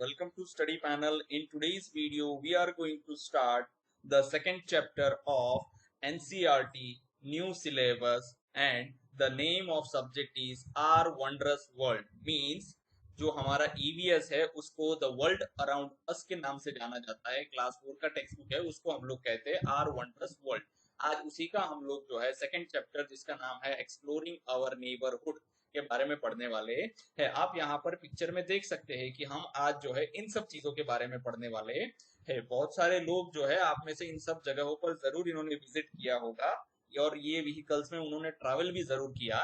welcome to study panel. In today's video we are going to start the second chapter of NCERT new syllabus, and the name of subject is Our Wondrous World, means जो हमारा EVS है उसको the world around us के नाम से जाना जाता है। क्लास 4 का टेक्स्ट बुक है, उसको हम लोग कहते हैं आर वंडरस वर्ल्ड। आज उसी का हम लोग जो है सेकंड चैप्टर जिसका नाम है एक्सप्लोरिंग आवर नेबरहुड के बारे में पढ़ने वाले है। आप यहाँ पर पिक्चर में देख सकते हैं कि हम आज जो है इन सब चीजों के बारे में पढ़ने वाले हैं। बहुत सारे लोग जो है आप में से इन सब जगहों पर जरूर इन्होंने विजिट किया होगा और ये व्हीकल्स में उन्होंने ट्रैवल भी जरूर किया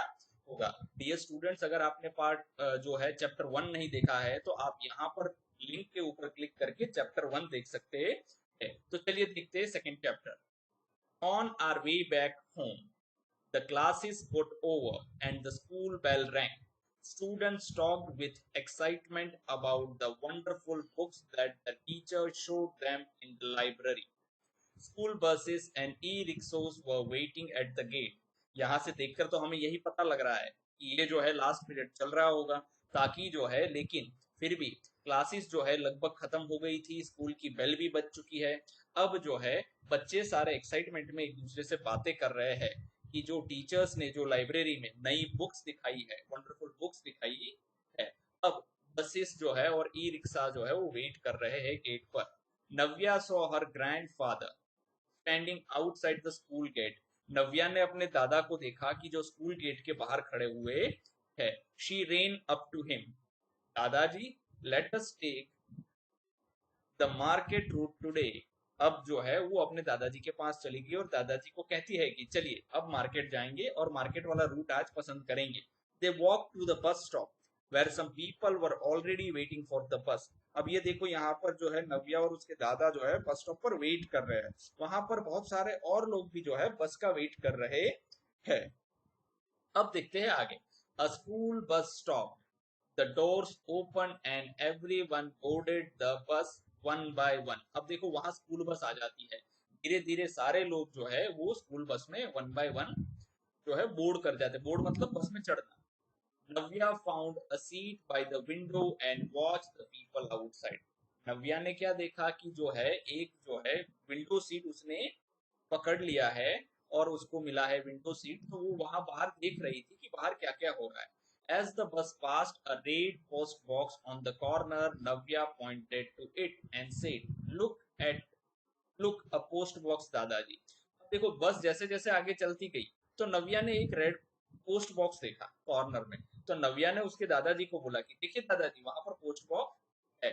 होगा। डियर स्टूडेंट्स, अगर आपने पार्ट जो है चैप्टर 1 नहीं देखा है तो आप यहाँ पर लिंक के ऊपर क्लिक करके चैप्टर 1 देख सकते हैं। तो चलिए देखते हैं second chapter. On our way back home the classes got over and the school bell rang. Students talked with excitement about the wonderful books that the teacher showed them in the library. School buses and e-rickshaws were waiting at the gate. यहाँ से देखकर तो हमें यही पता लग रहा है कि ये जो है लास्ट पीरियड चल रहा होगा, ताकि जो है, लेकिन फिर भी क्लासेस जो है लगभग खत्म हो गई थी, स्कूल की बेल भी बज चुकी है। अब जो है बच्चे सारे एक्साइटमेंट में एक दूसरे से बातें कर रहे हैं कि जो टीचर्स ने जो लाइब्रेरी में नई बुक्स दिखाई है, वंडरफुल बुक्स दिखाई है। अब बसेस जो है और ई रिक्शा जो है वो वेट कर रहे हैं गेट पर। Navya saw her grandfather standing outside the school gate. Navya ने अपने दादा को देखा कि जो स्कूल गेट के बाहर खड़े हुए है। She ran up to him, dadaji let us take the market route today. अब जो है वो अपने दादाजी के पास चली गई और दादाजी को कहती है कि चलिए अब मार्केट जाएंगे और मार्केट वाला रूट आज पसंद करेंगे। They walk to the bus stop where some people were already waiting for the bus. अब ये देखो यहाँ पर जो है नव्या और उसके दादा जो है बस स्टॉप पर वेट कर रहे हैं। वहां पर बहुत सारे और लोग भी जो है बस का वेट कर रहे हैं। अब देखते हैं आगे। अ school bus stop, the doors open and everyone boarded the bus one by one। अब देखो वहां स्कूल बस आ जाती है, धीरे धीरे सारे लोग जो है वो स्कूल बस में वन बाय वन जो है बोर्ड कर जाते हैं। बोर्ड मतलब बस में चढ़ना। Navya found a seat by the window and watch the people outside. Navya ने क्या देखा कि जो है एक जो है विंडो सीट उसने पकड़ लिया है और उसको मिला है विंडो सीट, तो वो वहां बाहर देख रही थी कि बाहर क्या क्या हो रहा है। As the bus passed a red post box on the corner, Navya pointed to it and said, Look, a post box, दादाजी। अब देखो बस जैसे जैसे आगे चलती गई तो नव्या ने एक रेड पोस्ट बॉक्स देखा कॉर्नर में। तो नव्या ने उसके दादाजी को बोला कि देखिए दादाजी वहां पर पोस्ट बॉक्स है।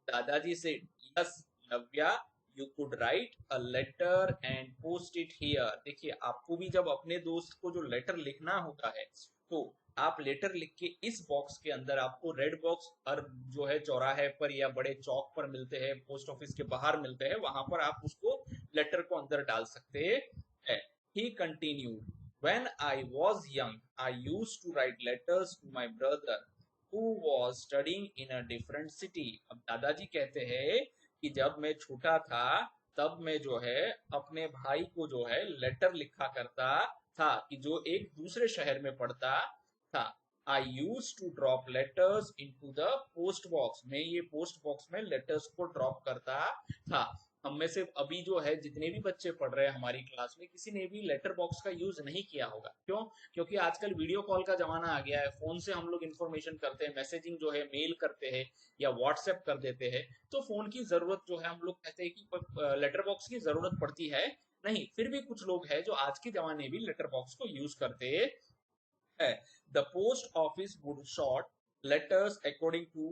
दादाजी से yes Navya, you could write a letter and post it here. देखिए आपको भी जब अपने दोस्त को जो लेटर लिखना होता है तो आप लेटर लिख के इस बॉक्स के अंदर, आपको रेड बॉक्स और जो है चौराहे पर या बड़े चौक पर मिलते हैं, पोस्ट ऑफिस के बाहर मिलते हैं, वहां पर आप उसको लेटर को अंदर डाल सकते हैं। He continued, when I was young I used to write letters to my brother who was studying in a different city. अब दादाजी कहते हैं कि जब मैं छोटा था तब मैं जो है अपने भाई को जो है लेटर लिखा करता था कि जो एक दूसरे शहर में पढ़ता था। I use to drop letters into the post box. मैं ये पोस्ट बॉक्स में लेटर्स को ड्रॉप करता था। हम में से अभी जो है जितने भी बच्चे पढ़ रहे हैं हमारी क्लास में, किसी ने भी लेटर बॉक्स का यूज नहीं किया होगा। क्यों? क्योंकि आजकल वीडियो कॉल का जमाना आ गया है, फोन से हम लोग इन्फॉर्मेशन करते हैं, मैसेजिंग जो है मेल करते हैं या व्हाट्सएप कर देते हैं। तो फोन की जरूरत जो है, हम लोग कहते हैं कि लेटर बॉक्स की जरूरत पड़ती है नहीं। फिर भी कुछ लोग हैं जो आज के जमाने में लेटर बॉक्स को यूज करते है। The post office would sort letters according to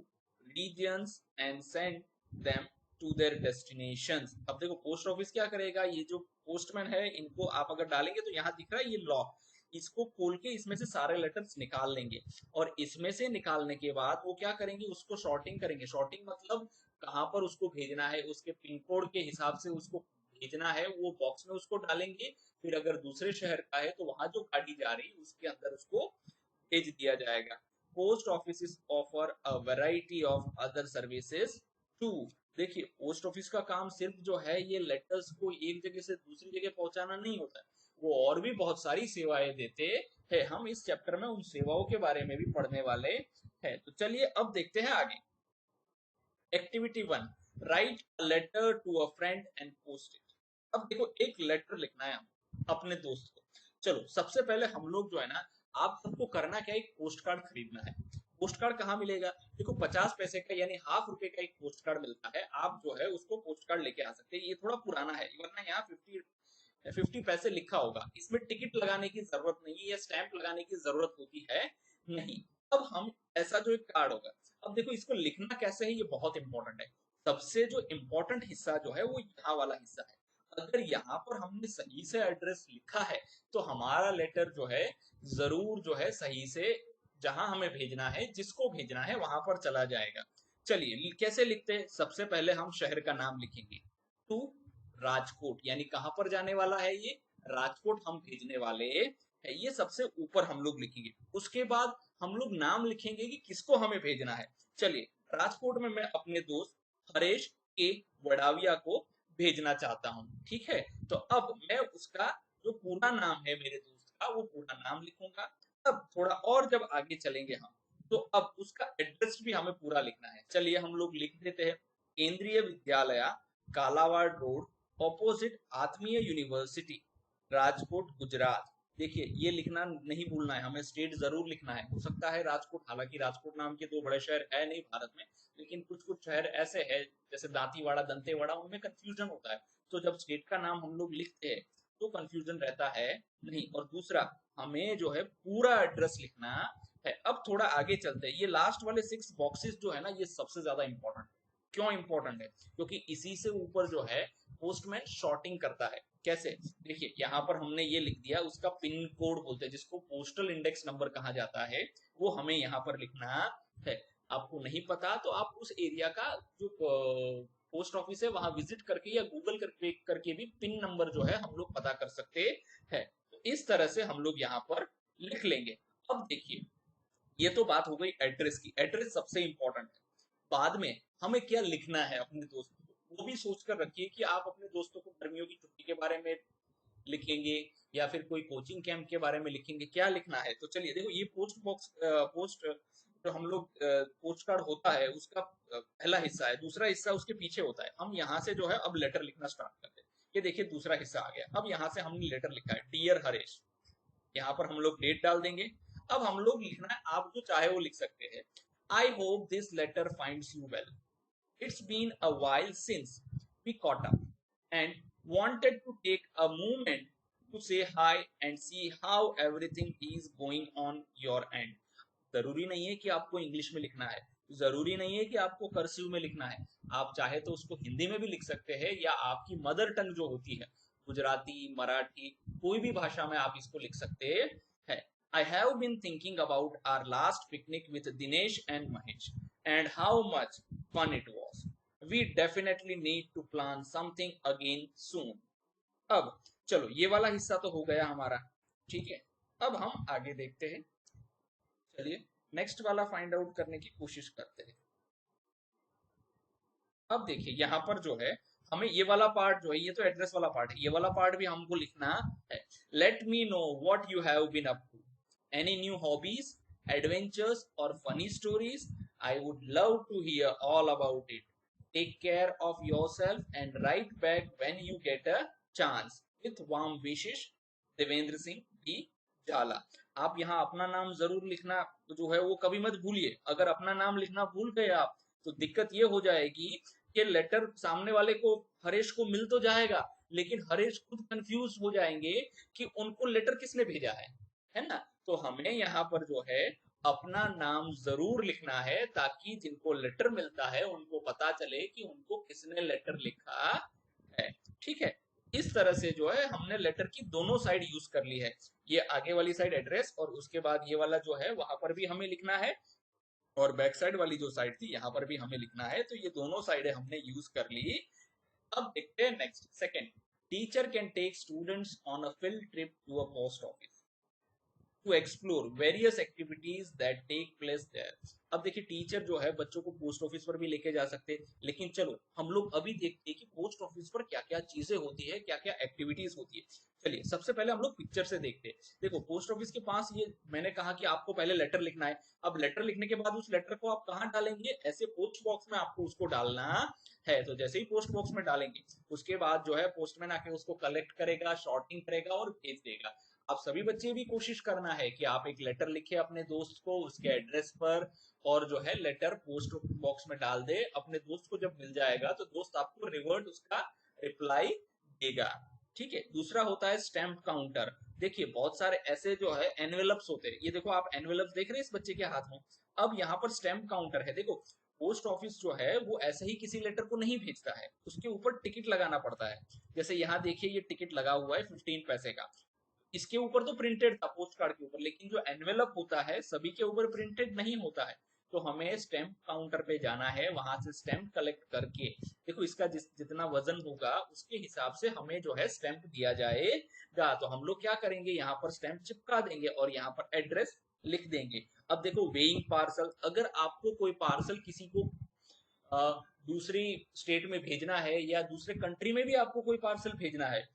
regions and send them to their destinations। अब देखो पोस्ट ऑफिस क्या करेगा, ये जो पोस्टमैन है इनको आप अगर डालेंगे तो यहाँ दिख रहा है ये लॉक, इसको खोल के इसमें से सारे लेटर्स निकाल लेंगे और इसमें से निकालने के बाद वो क्या करेंगे, उसको शॉर्टिंग करेंगे। शॉर्टिंग मतलब कहाँ पर उसको भेजना है, उसके पिन कोड के हिसाब से उसको भेजना है, वो बॉक्स में उसको डालेंगे। फिर अगर दूसरे शहर का है तो वहां जो गाड़ी जा रही है उसके अंदर उसको भेज दिया जाएगा। Post office offer a variety of other services too. देखिए पोस्ट ऑफिस का काम सिर्फ जो है ये लेटर्स को एक जगह से दूसरी जगह पहुंचाना नहीं होता है, वो और भी बहुत सारी सेवाएं देते हैं। हम इस चैप्टर में उन सेवाओं के बारे में भी पढ़ने वाले हैं। तो चलिए अब देखते हैं आगे। Activity 1, write a letter to a friend and post it. अब देखो एक लेटर लिखना है हम अपने दोस्त को। चलो सबसे पहले हम लोग जो है ना, आप सबको करना क्या है, एक पोस्ट कार्ड खरीदना है। पोस्ट कार्ड कहाँ मिलेगा? देखो 50 पैसे का यानी ½ रुपए का एक पोस्ट कार्ड मिलता है, आप जो है उसको पोस्ट कार्ड लेके आ सकते हैं। ये थोड़ा पुराना है वरना यहाँ 50 पैसे लिखा होगा, इसमें टिकट लगाने की जरूरत नहीं है या स्टैंप लगाने की जरूरत होती है नहीं। अब हम ऐसा जो एक कार्ड होगा, अब देखो इसको लिखना कैसे है ये बहुत इंपॉर्टेंट है। सबसे जो इम्पोर्टेंट हिस्सा जो है वो यहाँ वाला हिस्सा है। अगर यहाँ पर हमने सही से एड्रेस लिखा है तो हमारा लेटर जो है जरूर जो है सही से जहां हमें भेजना है, जिसको भेजना है वहां पर चला जाएगा। चलिए कैसे लिखते हैं, सबसे पहले हम शहर का नाम लिखेंगे, टू राजकोट, यानी कहां पर जाने वाला है ये, राजकोट हम भेजने वाले है, ये सबसे ऊपर हम लोग लिखेंगे। उसके बाद हम लोग नाम लिखेंगे कि किसको हमें भेजना है। चलिए राजकोट में मैं अपने दोस्त हरेश के वडाविया को भेजना चाहता हूँ, ठीक है। तो अब मैं उसका जो पूरा नाम है मेरे दोस्त का वो पूरा नाम लिखूंगा। अब थोड़ा और जब आगे चलेंगे हम, तो अब उसका एड्रेस भी हमें पूरा लिखना है। चलिए हम लोग लिख देते हैं, केंद्रीय विद्यालय, कालावाड़ रोड, ऑपोजिट आत्मीय यूनिवर्सिटी, राजकोट गुजरात। देखिए ये लिखना नहीं भूलना है, हमें स्टेट जरूर लिखना है। हो सकता है राजकोट, हालांकि राजकोट नाम के दो बड़े शहर है नहीं भारत में, लेकिन कुछ कुछ शहर ऐसे हैं जैसे दांतीवाड़ा, दंतेवाड़ा, उनमें कंफ्यूजन होता है। तो जब स्टेट का नाम हम लोग लिखते हैं तो कंफ्यूजन रहता है नहीं। और दूसरा, हमें जो है पूरा एड्रेस लिखना है। अब थोड़ा आगे चलते हैं, ये लास्ट वाले 6 बॉक्सेस जो है ना, ये सबसे ज्यादा इंपॉर्टेंट है। क्यों इंपॉर्टेंट है? क्योंकि इसी से ऊपर जो है पोस्टमैन शॉर्टिंग करता है। कैसे? देखिए यहाँ पर हमने ये लिख दिया, उसका पिन कोड बोलते हैं जिसको पोस्टल इंडेक्स नंबर कहा जाता है, वो हमें यहाँ पर लिखना है। आपको नहीं पता तो आप उस एरिया का जो पोस्ट ऑफिस है वहां विजिट करके या गूगल करके भी पिन नंबर जो है हम लोग पता कर सकते हैं। तो इस तरह से हम लोग यहाँ पर लिख लेंगे। अब देखिए ये तो बात हो गई एड्रेस की, एड्रेस सबसे इंपॉर्टेंट है। बाद में हमें क्या लिखना है अपने दोस्तों को, वो भी सोच कर रखिए कि आप अपने दोस्तों को गर्मियों की छुट्टी के बारे में लिखेंगे या फिर कोई कोचिंग कैंप के बारे में लिखेंगे, क्या लिखना है। तो चलिए देखो ये पोस्ट जो हम लोग पोस्ट कार्ड होता है उसका पहला हिस्सा है, दूसरा हिस्सा उसके पीछे होता है। हम यहाँ से जो है अब लेटर लिखना स्टार्ट करते हैं। ये देखिए दूसरा हिस्सा आ गया। अब यहाँ से हमने लेटर लिखा है डियर हरेश, यहाँ पर हम लोग डेट डाल देंगे। अब हम लोग लिखना है, आप जो चाहे वो लिख सकते हैं, I hope this letter finds you well, it's been a while since we caught up and wanted to take a moment to say hi and see how everything is going on your end। जरूरी नहीं है कि आपको English में लिखना है, जरूरी नहीं है कि आपको कर्सिव में लिखना है, आप चाहे तो उसको हिंदी में भी लिख सकते हैं या आपकी मदर टंग जो होती है गुजराती, मराठी, कोई भी भाषा में आप इसको लिख सकते हैं। I have been thinking about our last picnic with Dinesh and Mahesh and how much fun it was. We definitely need to plan something again soon। अब चलो ये वाला हिस्सा तो हो गया हमारा, ठीक है। अब हम आगे देखते हैं। चलिए नेक्स्ट वाला फाइंड आउट करने की कोशिश करते हैं। अब देखिए यहाँ पर जो है हमें ये वाला पार्ट जो है, ये तो एड्रेस वाला पार्ट है, ये वाला पार्ट भी हमको लिखना है। Let me know what you have been up to, any new hobbies, adventures और funny stories, I would love to hear all about it. Take care of yourself and write back when you get a chance, with warm wishes, Devendra Singh D Jhala. आप यहाँ अपना नाम जरूर लिखना जो है वो कभी मत भूलिए। अगर अपना नाम लिखना भूल गए आप तो दिक्कत ये हो जाएगी कि लेटर सामने वाले को, हरेश को मिल तो जाएगा लेकिन हरेश खुद कंफ्यूज हो जाएंगे कि उनको लेटर किसने भेजा है ना। तो हमें यहाँ पर जो है अपना नाम जरूर लिखना है ताकि जिनको लेटर मिलता है उनको पता चले कि उनको किसने लेटर लिखा है, ठीक है। इस तरह से जो है हमने लेटर की दोनों साइड यूज कर ली है। ये आगे वाली साइड एड्रेस और उसके बाद ये वाला जो है वहां पर भी हमें लिखना है, और बैक साइड वाली जो साइड थी यहाँ पर भी हमें लिखना है। तो ये दोनों साइडें हमने यूज कर ली। अब देखते हैं next, second, teacher can take students on a field trip to a post office. To explore various activities that take place there. अब देखिए टीचर जो है बच्चों को पोस्ट ऑफिस पर भी लेके जा सकते हैं, लेकिन चलो हम लोग अभी देखते हैं कि पोस्ट ऑफिस पर क्या क्या चीजें होती है, क्या क्या एक्टिविटीज होती है। चलिए सबसे पहले हम लोग पिक्चर से देखते हैं। देखो पोस्ट ऑफिस के पास ये मैंने कहा कि आपको पहले लेटर लिखना है। अब लेटर लिखने के बाद उस लेटर को आप कहाँ डालेंगे, ऐसे पोस्ट बॉक्स में आपको उसको डालना है। तो जैसे ही पोस्ट बॉक्स में डालेंगे उसके बाद जो है पोस्टमैन आके उसको कलेक्ट करेगा, शॉर्टिंग करेगा और भेज देगा। आप सभी बच्चे भी कोशिश करना है कि आप एक लेटर लिखे अपने दोस्त को उसके एड्रेस पर, और जो है लेटर पोस्ट बॉक्स में डाल दे। अपने दोस्त को जब मिल जाएगा तो दोस्त आपको रिवर्ट उसका रिप्लाई देगा। ठीक है। दूसरा होता है स्टैम्प काउंटर। देखिए बहुत सारे ऐसे जो है एनवेलप्स होते हैं, ये देखो आप एनवेलप्स देख रहे हैं इस बच्चे के हाथ में। अब यहाँ पर स्टैम्प काउंटर है। देखो पोस्ट ऑफिस जो है वो ऐसे ही किसी लेटर को नहीं भेजता है, उसके ऊपर टिकट लगाना पड़ता है। जैसे यहाँ देखिए ये टिकट लगा हुआ है 15 पैसे का। इसके ऊपर तो प्रिंटेड था पोस्ट कार्ड के ऊपर, लेकिन जो एनवेलप होता है सभी के ऊपर प्रिंटेड नहीं होता है। तो हमें स्टैम्प काउंटर पे जाना है, वहां से स्टैम्प कलेक्ट करके देखो इसका जितना वजन होगा उसके हिसाब से हमें जो है स्टैम्प दिया जाएगा। तो हम लोग क्या करेंगे, यहाँ पर स्टैम्प चिपका देंगे और यहाँ पर एड्रेस लिख देंगे। अब देखो वेइंग पार्सल, अगर आपको कोई पार्सल किसी को दूसरी स्टेट में भेजना है या दूसरे कंट्री में भी आपको कोई पार्सल भेजना है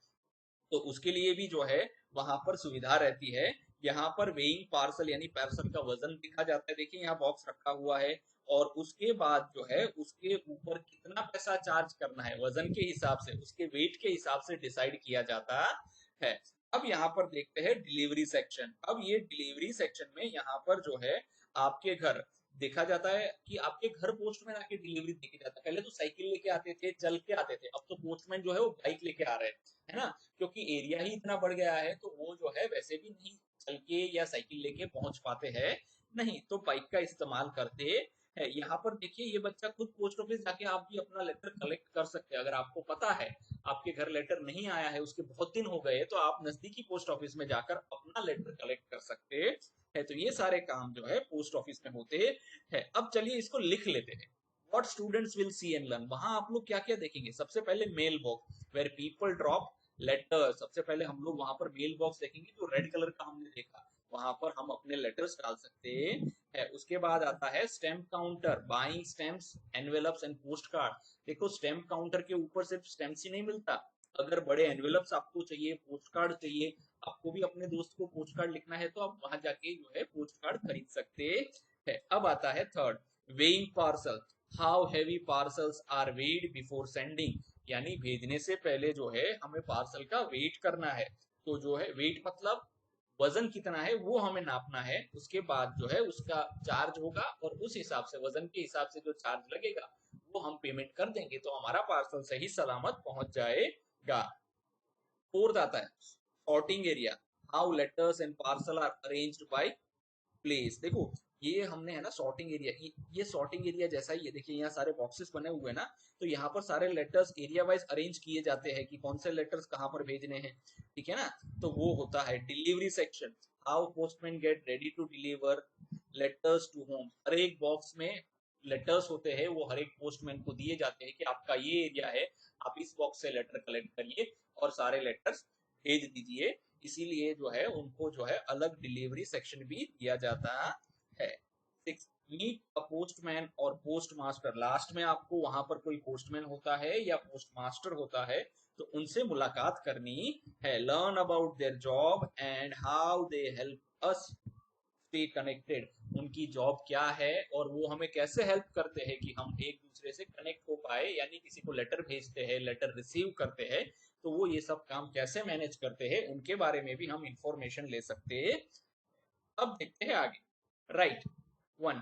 तो उसके लिए भी जो है वहां पर सुविधा रहती है। यहाँ पर वेइंग पार्सल यानी पार्सल का वजन लिखा जाता है। देखिए यहाँ बॉक्स रखा हुआ है और उसके बाद जो है उसके ऊपर कितना पैसा चार्ज करना है वजन के हिसाब से, उसके वेट के हिसाब से डिसाइड किया जाता है। अब यहाँ पर देखते हैं डिलीवरी सेक्शन। अब ये डिलीवरी सेक्शन में यहाँ पर जो है आपके घर देखा जाता है कि आपके घर पोस्टमैन आके डिलीवरी देके जाता है। पहले तो साइकिल लेके आते थे, चल के आते थे, अब तो पोस्टमैन जो है वो बाइक लेके आ रहे हैं, है ना। क्योंकि एरिया ही इतना बढ़ गया है तो वो जो है वैसे भी नहीं चल के या साइकिल लेके पहुंच पाते हैं, नहीं तो बाइक का इस्तेमाल करते हैं। यहाँ पर देखिए ये बच्चा खुद पोस्ट ऑफिस जाके आप भी अपना लेटर कलेक्ट कर सकते हैं। अगर आपको पता है आपके घर लेटर नहीं आया है, उसके बहुत दिन हो गए, तो आप नजदीकी पोस्ट ऑफिस में जाकर अपना लेटर कलेक्ट कर सकते हैं। तो ये सारे काम जो है पोस्ट ऑफिस में होते हैं। अब चलिए इसको लिख लेते हैं। What students will see and learn, वहां आप लोग क्या क्या देखेंगे। सबसे पहले mail box where people drop letter. सबसे पहले हम लोग वहां पर मेल बॉक्स देखेंगे जो रेड कलर का हमने देखा, वहां पर हम अपने लेटर्स डाल सकते हैं। उसके बाद आता है stamp counter, buying stamps envelopes and post card. देखो स्टैम्प काउंटर के ऊपर सिर्फ स्टैम्प्स ही नहीं मिलता, अगर बड़े एनवेलप्स आपको चाहिए, पोस्ट कार्ड चाहिए, आपको भी अपने दोस्त को पोस्ट कार्ड लिखना है तो आप वहां जाके जो है पोस्ट कार्ड खरीद सकते हैं। अब आता है third weighing parcel. How heavy parcels are weighed before sending, यानी भेजने से पहले जो है हमें पार्सल का वेट करना है। तो जो है वेट मतलब वजन कितना है वो हमें नापना है, उसके बाद जो है उसका चार्ज होगा और उस हिसाब से वजन के हिसाब से जो चार्ज लगेगा वो हम पेमेंट कर देंगे तो हमारा पार्सल सही सलामत पहुंच जाएगा। फोर्थ आता है sorting area. How letters and parcel are arranged by place. देखो ये हमने है ना सॉर्टिंग एरिया, ये सॉर्टिंग एरिया जैसा ही है। देखिए यहाँ सारे बॉक्सेस बने हुए हैं ना, तो यहाँ पर सारे लेटर्स एरिया वाइज अरेंज किए जाते हैं कि कौन से लेटर्स कहाँ पर भेजने हैं, ठीक है ना। तो वो होता है delivery section. How postman get ready to deliver letters to home. हर एक बॉक्स में लेटर्स होते हैं, वो हर एक पोस्टमैन को दिए जाते हैं कि आपका ये एरिया है, आप इस बॉक्स से लेटर कलेक्ट करिए और सारे लेटर्स भेज दीजिए। इसीलिए जो है उनको जो है अलग डिलीवरी सेक्शन भी दिया जाता है। सिक्स मीट अ पोस्टमैन और पोस्ट मास्टर। लास्ट में आपको वहां पर कोई पोस्टमैन होता है या पोस्ट मास्टर होता है तो उनसे मुलाकात करनी है। Learn about their job and how they help us stay connected. उनकी जॉब क्या है और वो हमें कैसे हेल्प करते हैं कि हम एक दूसरे से कनेक्ट हो पाए, यानी किसी को लेटर भेजते हैं, लेटर रिसीव करते हैं, तो वो ये सब काम कैसे मैनेज करते हैं उनके बारे में भी हम इंफॉर्मेशन ले सकते हैं। अब देखते हैं आगे। Write one,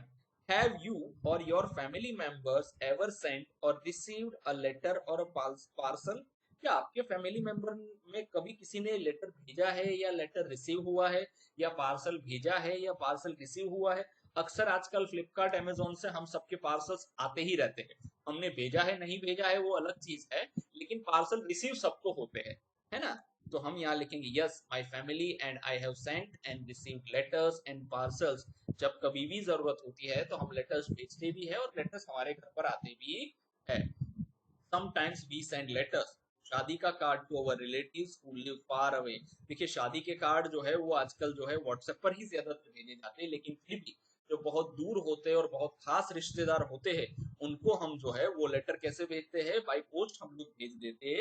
have you or your family members ever sent or received a letter or a parcel. क्या आपके फैमिली मेंबर में कभी किसी ने लेटर भेजा है या लेटर रिसीव हुआ है, या पार्सल भेजा है या पार्सल रिसीव हुआ है। अक्सर आजकल फ्लिपकार्ट अमेजोन से हम सबके पार्सल्स आते ही रहते हैं। हमने भेजा है नहीं भेजा है वो अलग चीज है, लेकिन पार्सल रिसीव सबको होते हैं, है ना। तो हम यहाँ लिखेंगे yes my family and I have sent and received letters and parcels. जब कभी भी जरूरत होती है तो हम लेटर्स भेजते भी है और लेटर्स हमारे घर पर आते भी है। समटाइम्स वी सेंड लेटर्स, शादी का card to our relatives who live far away. देखिए शादी के कार्ड जो है वो आजकल जो है व्हाट्सएप पर ही ज्यादातर भेजे जाते हैं, लेकिन फिर भी जो बहुत दूर होते हैं और बहुत खास रिश्तेदार होते हैं उनको हम जो है वो लेटर कैसे भेजते हैं, बाय पोस्ट हम लोग भेज देते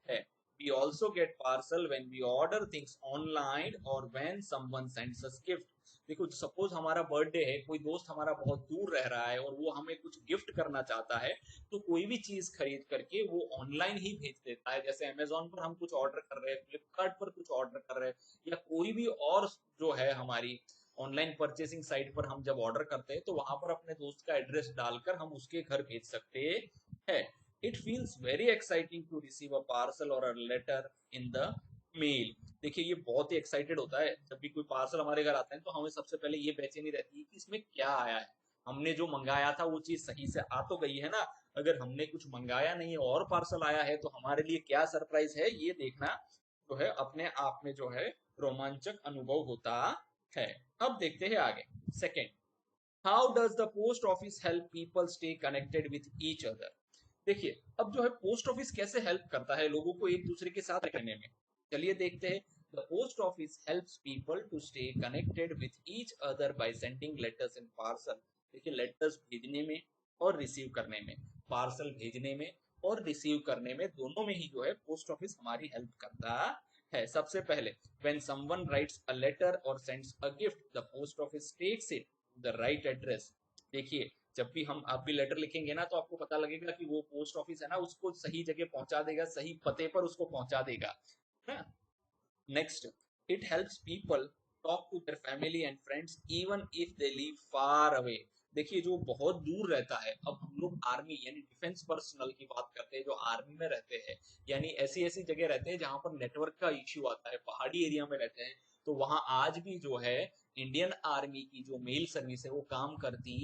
हैं। We also get parcel when we order things online or when someone sends us gift। देखो सपोज हमारा बर्थडे है, कोई दोस्त हमारा बहुत दूर रह रहा है और वो हमें कुछ गिफ्ट करना चाहता है, तो कोई भी चीज खरीद करके वो ऑनलाइन ही भेज देता है। जैसे अमेजोन पर हम कुछ ऑर्डर कर रहे हैं, फ्लिपकार्ट पर कुछ ऑर्डर कर रहे हैं, या कोई भी और जो है हमारी ऑनलाइन परचेसिंग साइट पर हम जब ऑर्डर करते हैं तो वहां पर अपने दोस्त का एड्रेस डालकर हम उसके घर भेज सकते हैं। It feels very exciting to receive a parcel और a letter in the mail. देखिए ये बहुत ही एक्साइटेड होता है जब भी कोई पार्सल हमारे घर आता है, तो हमें सबसे पहले ये बेचैनी रहती है कि इसमें क्या आया है, हमने जो मंगाया था वो चीज सही से आ तो गई है ना। अगर हमने कुछ मंगाया नहीं है और पार्सल आया है तो हमारे लिए क्या सरप्राइज है, ये देखना जो है अपने आप में जो है रोमांचक अनुभव होता है। अब देखते हैं आगे। Second, how does the post office help people stay connected with each other. देखिए अब जो है पोस्ट ऑफिस कैसे हेल्प करता है लोगों को एक दूसरे के साथ रहने में, चलिए देखते हैं। The post office helps people to stay connected with each other by sending letters and parcel. देखिए लेटर्स भेजने में और रिसीव करने में, पार्सल भेजने में और रिसीव करने में, दोनों में ही जो है पोस्ट ऑफिस हमारी हेल्प करता है। सबसे पहले when someone writes a letter or sends a gift, the post office takes it to the right address। देखिए जब भी हम आप भी लेटर लिखेंगे ना तो आपको पता लगेगा कि वो पोस्ट ऑफिस है ना उसको सही जगह पहुंचा देगा, सही पते पर उसको पहुंचा देगा ना। Next, it helps people talk to their family and friends even if they live far away. देखिए जो बहुत दूर रहता है, अब हम लोग आर्मी यानी डिफेंस पर्सनल की बात करते हैं जो आर्मी में रहते हैं, यानी ऐसी ऐसी जगह रहते हैं जहां पर नेटवर्क का इश्यू आता है, पहाड़ी एरिया में रहते हैं, तो वहां आज भी जो है इंडियन आर्मी की जो मेल सर्विस है वो काम करती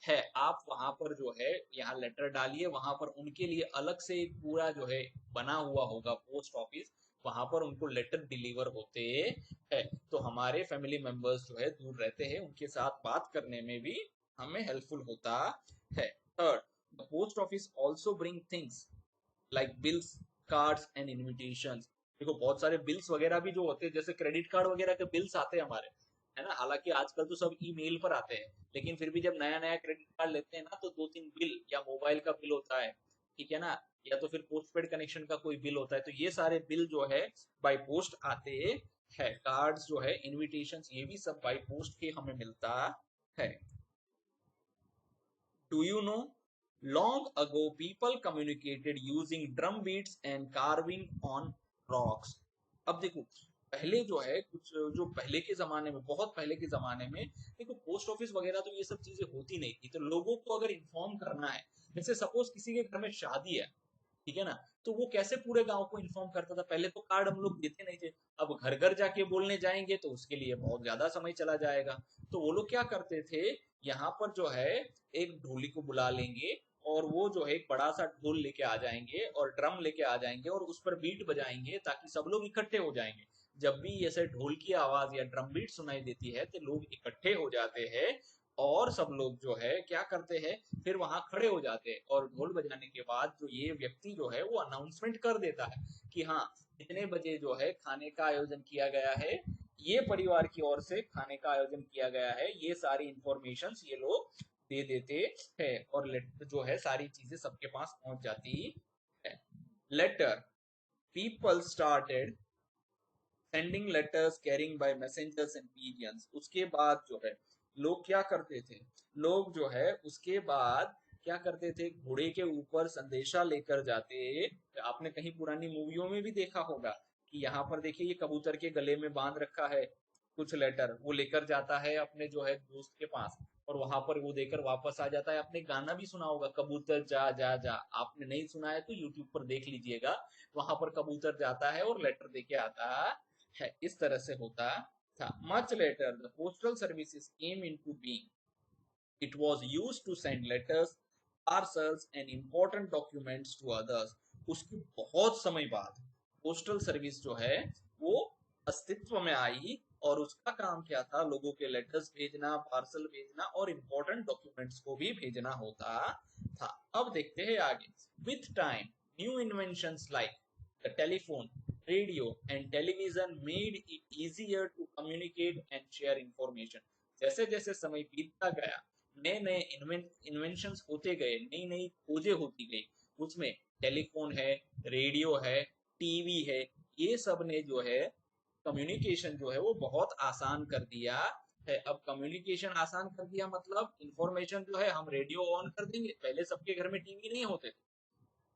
है। आप वहां पर जो है यहाँ लेटर डालिए, वहां पर उनके लिए अलग से एक पूरा जो है बना हुआ होगा पोस्ट ऑफिस, वहां पर उनको लेटर डिलीवर होते हैं। तो हमारे फैमिली मेंबर्स जो है दूर रहते हैं, उनके साथ बात करने में भी हमें हेल्पफुल होता है। Third, the post office also bring things like bills, cards and invitations. देखो बहुत सारे बिल्स वगैरह भी जो होते हैं, जैसे क्रेडिट कार्ड वगैरह के बिल्स आते हैं हमारे, है ना। हालांकि आजकल तो सब ईमेल पर आते हैं, लेकिन फिर भी जब नया नया क्रेडिट कार्ड लेते हैं ना तो दो तीन बिल, या मोबाइल का बिल होता है, ठीक है ना, या तो फिर पोस्टपेड कनेक्शन का कोई बिल होता है, तो ये सारे बिल जो है बाय पोस्ट आते हैं। कार्ड्स जो है, इनविटेशंस, ये भी सब बाय पोस्ट के हमें मिलता है। Do you know? Long ago, people communicated using drum beats and carving on rocks। अब देखो पहले जो है कुछ जो पहले के जमाने में, बहुत पहले के जमाने में देखो पोस्ट ऑफिस वगैरह तो ये सब चीजें होती नहीं थी, तो लोगों को अगर इन्फॉर्म करना है, जैसे सपोज किसी के घर में शादी है, ठीक है ना, तो वो कैसे पूरे गांव को इन्फॉर्म करता था, पहले तो कार्ड हम लोग देते नहीं थे। अब घर घर जाके बोलने जाएंगे तो उसके लिए बहुत ज्यादा समय चला जाएगा, तो वो लोग क्या करते थे, यहाँ पर जो है एक ढोली को बुला लेंगे और वो जो है एक बड़ा सा ढोल लेके आ जाएंगे और ड्रम लेके आ जाएंगे और उस पर बीट बजाएंगे ताकि सब लोग इकट्ठे हो जाएंगे। जब भी ऐसे ढोल की आवाज या ड्रम बीट सुनाई देती है तो लोग इकट्ठे हो जाते हैं और सब लोग जो है क्या करते हैं, फिर वहां खड़े हो जाते हैं और ढोल बजाने के बाद जो ये व्यक्ति जो है वो अनाउंसमेंट कर देता है कि हाँ इतने बजे जो है खाने का आयोजन किया गया है, ये परिवार की ओर से खाने का आयोजन किया गया है, ये सारी इंफॉर्मेशन ये लोग दे देते हैं और जो है सारी चीजें सबके पास पहुंच जाती है। Letter, people started sending letters carrying by messengers and pigeons. उसके बाद जो है लोग क्या करते थे, लोग जो है उसके बाद क्या करते थे, घोड़े के ऊपर संदेशा लेकर जाते। आपने कहीं पुरानी मूवियों में भी देखा होगा कि यहाँ पर देखिए ये कबूतर के गले में बांध रखा है कुछ लेटर, वो लेकर जाता है अपने जो है दोस्त के पास और वहां पर वो देकर वापस आ जाता है। आपने गाना भी सुना होगा कबूतर जा जा जा, आपने नहीं सुना है तो यूट्यूब पर देख लीजिएगा, वहां पर कबूतर जाता है और लेटर देके आता है। इस तरह से होता था। Much later the postal services came into being. It was used to send letters, parcels and important documents to others. उसके बहुत समय बाद पोस्टल सर्विस जो है वो अस्तित्व में आई और उसका काम क्या था, लोगों के लेटर्स भेजना, पार्सल भेजना और इंपॉर्टेंट डॉक्यूमेंट्स को भी भेजना होता था। अब देखते हैं आगे। With time new inventions like The telephone, radio and television made it easier to communicate and share information. जैसे जैसे समय बीतता गया, नए नए इन्वेंशंस होते गए, नई नई खोजें होती गई। उसमें टेलीफोन है, रेडियो है, टीवी है, ये सब ने जो है कम्युनिकेशन जो है वो बहुत आसान कर दिया है। अब कम्युनिकेशन आसान कर दिया मतलब इंफॉर्मेशन जो है हम रेडियो ऑन कर देंगे। पहले सबके घर में टीवी नहीं होते थे,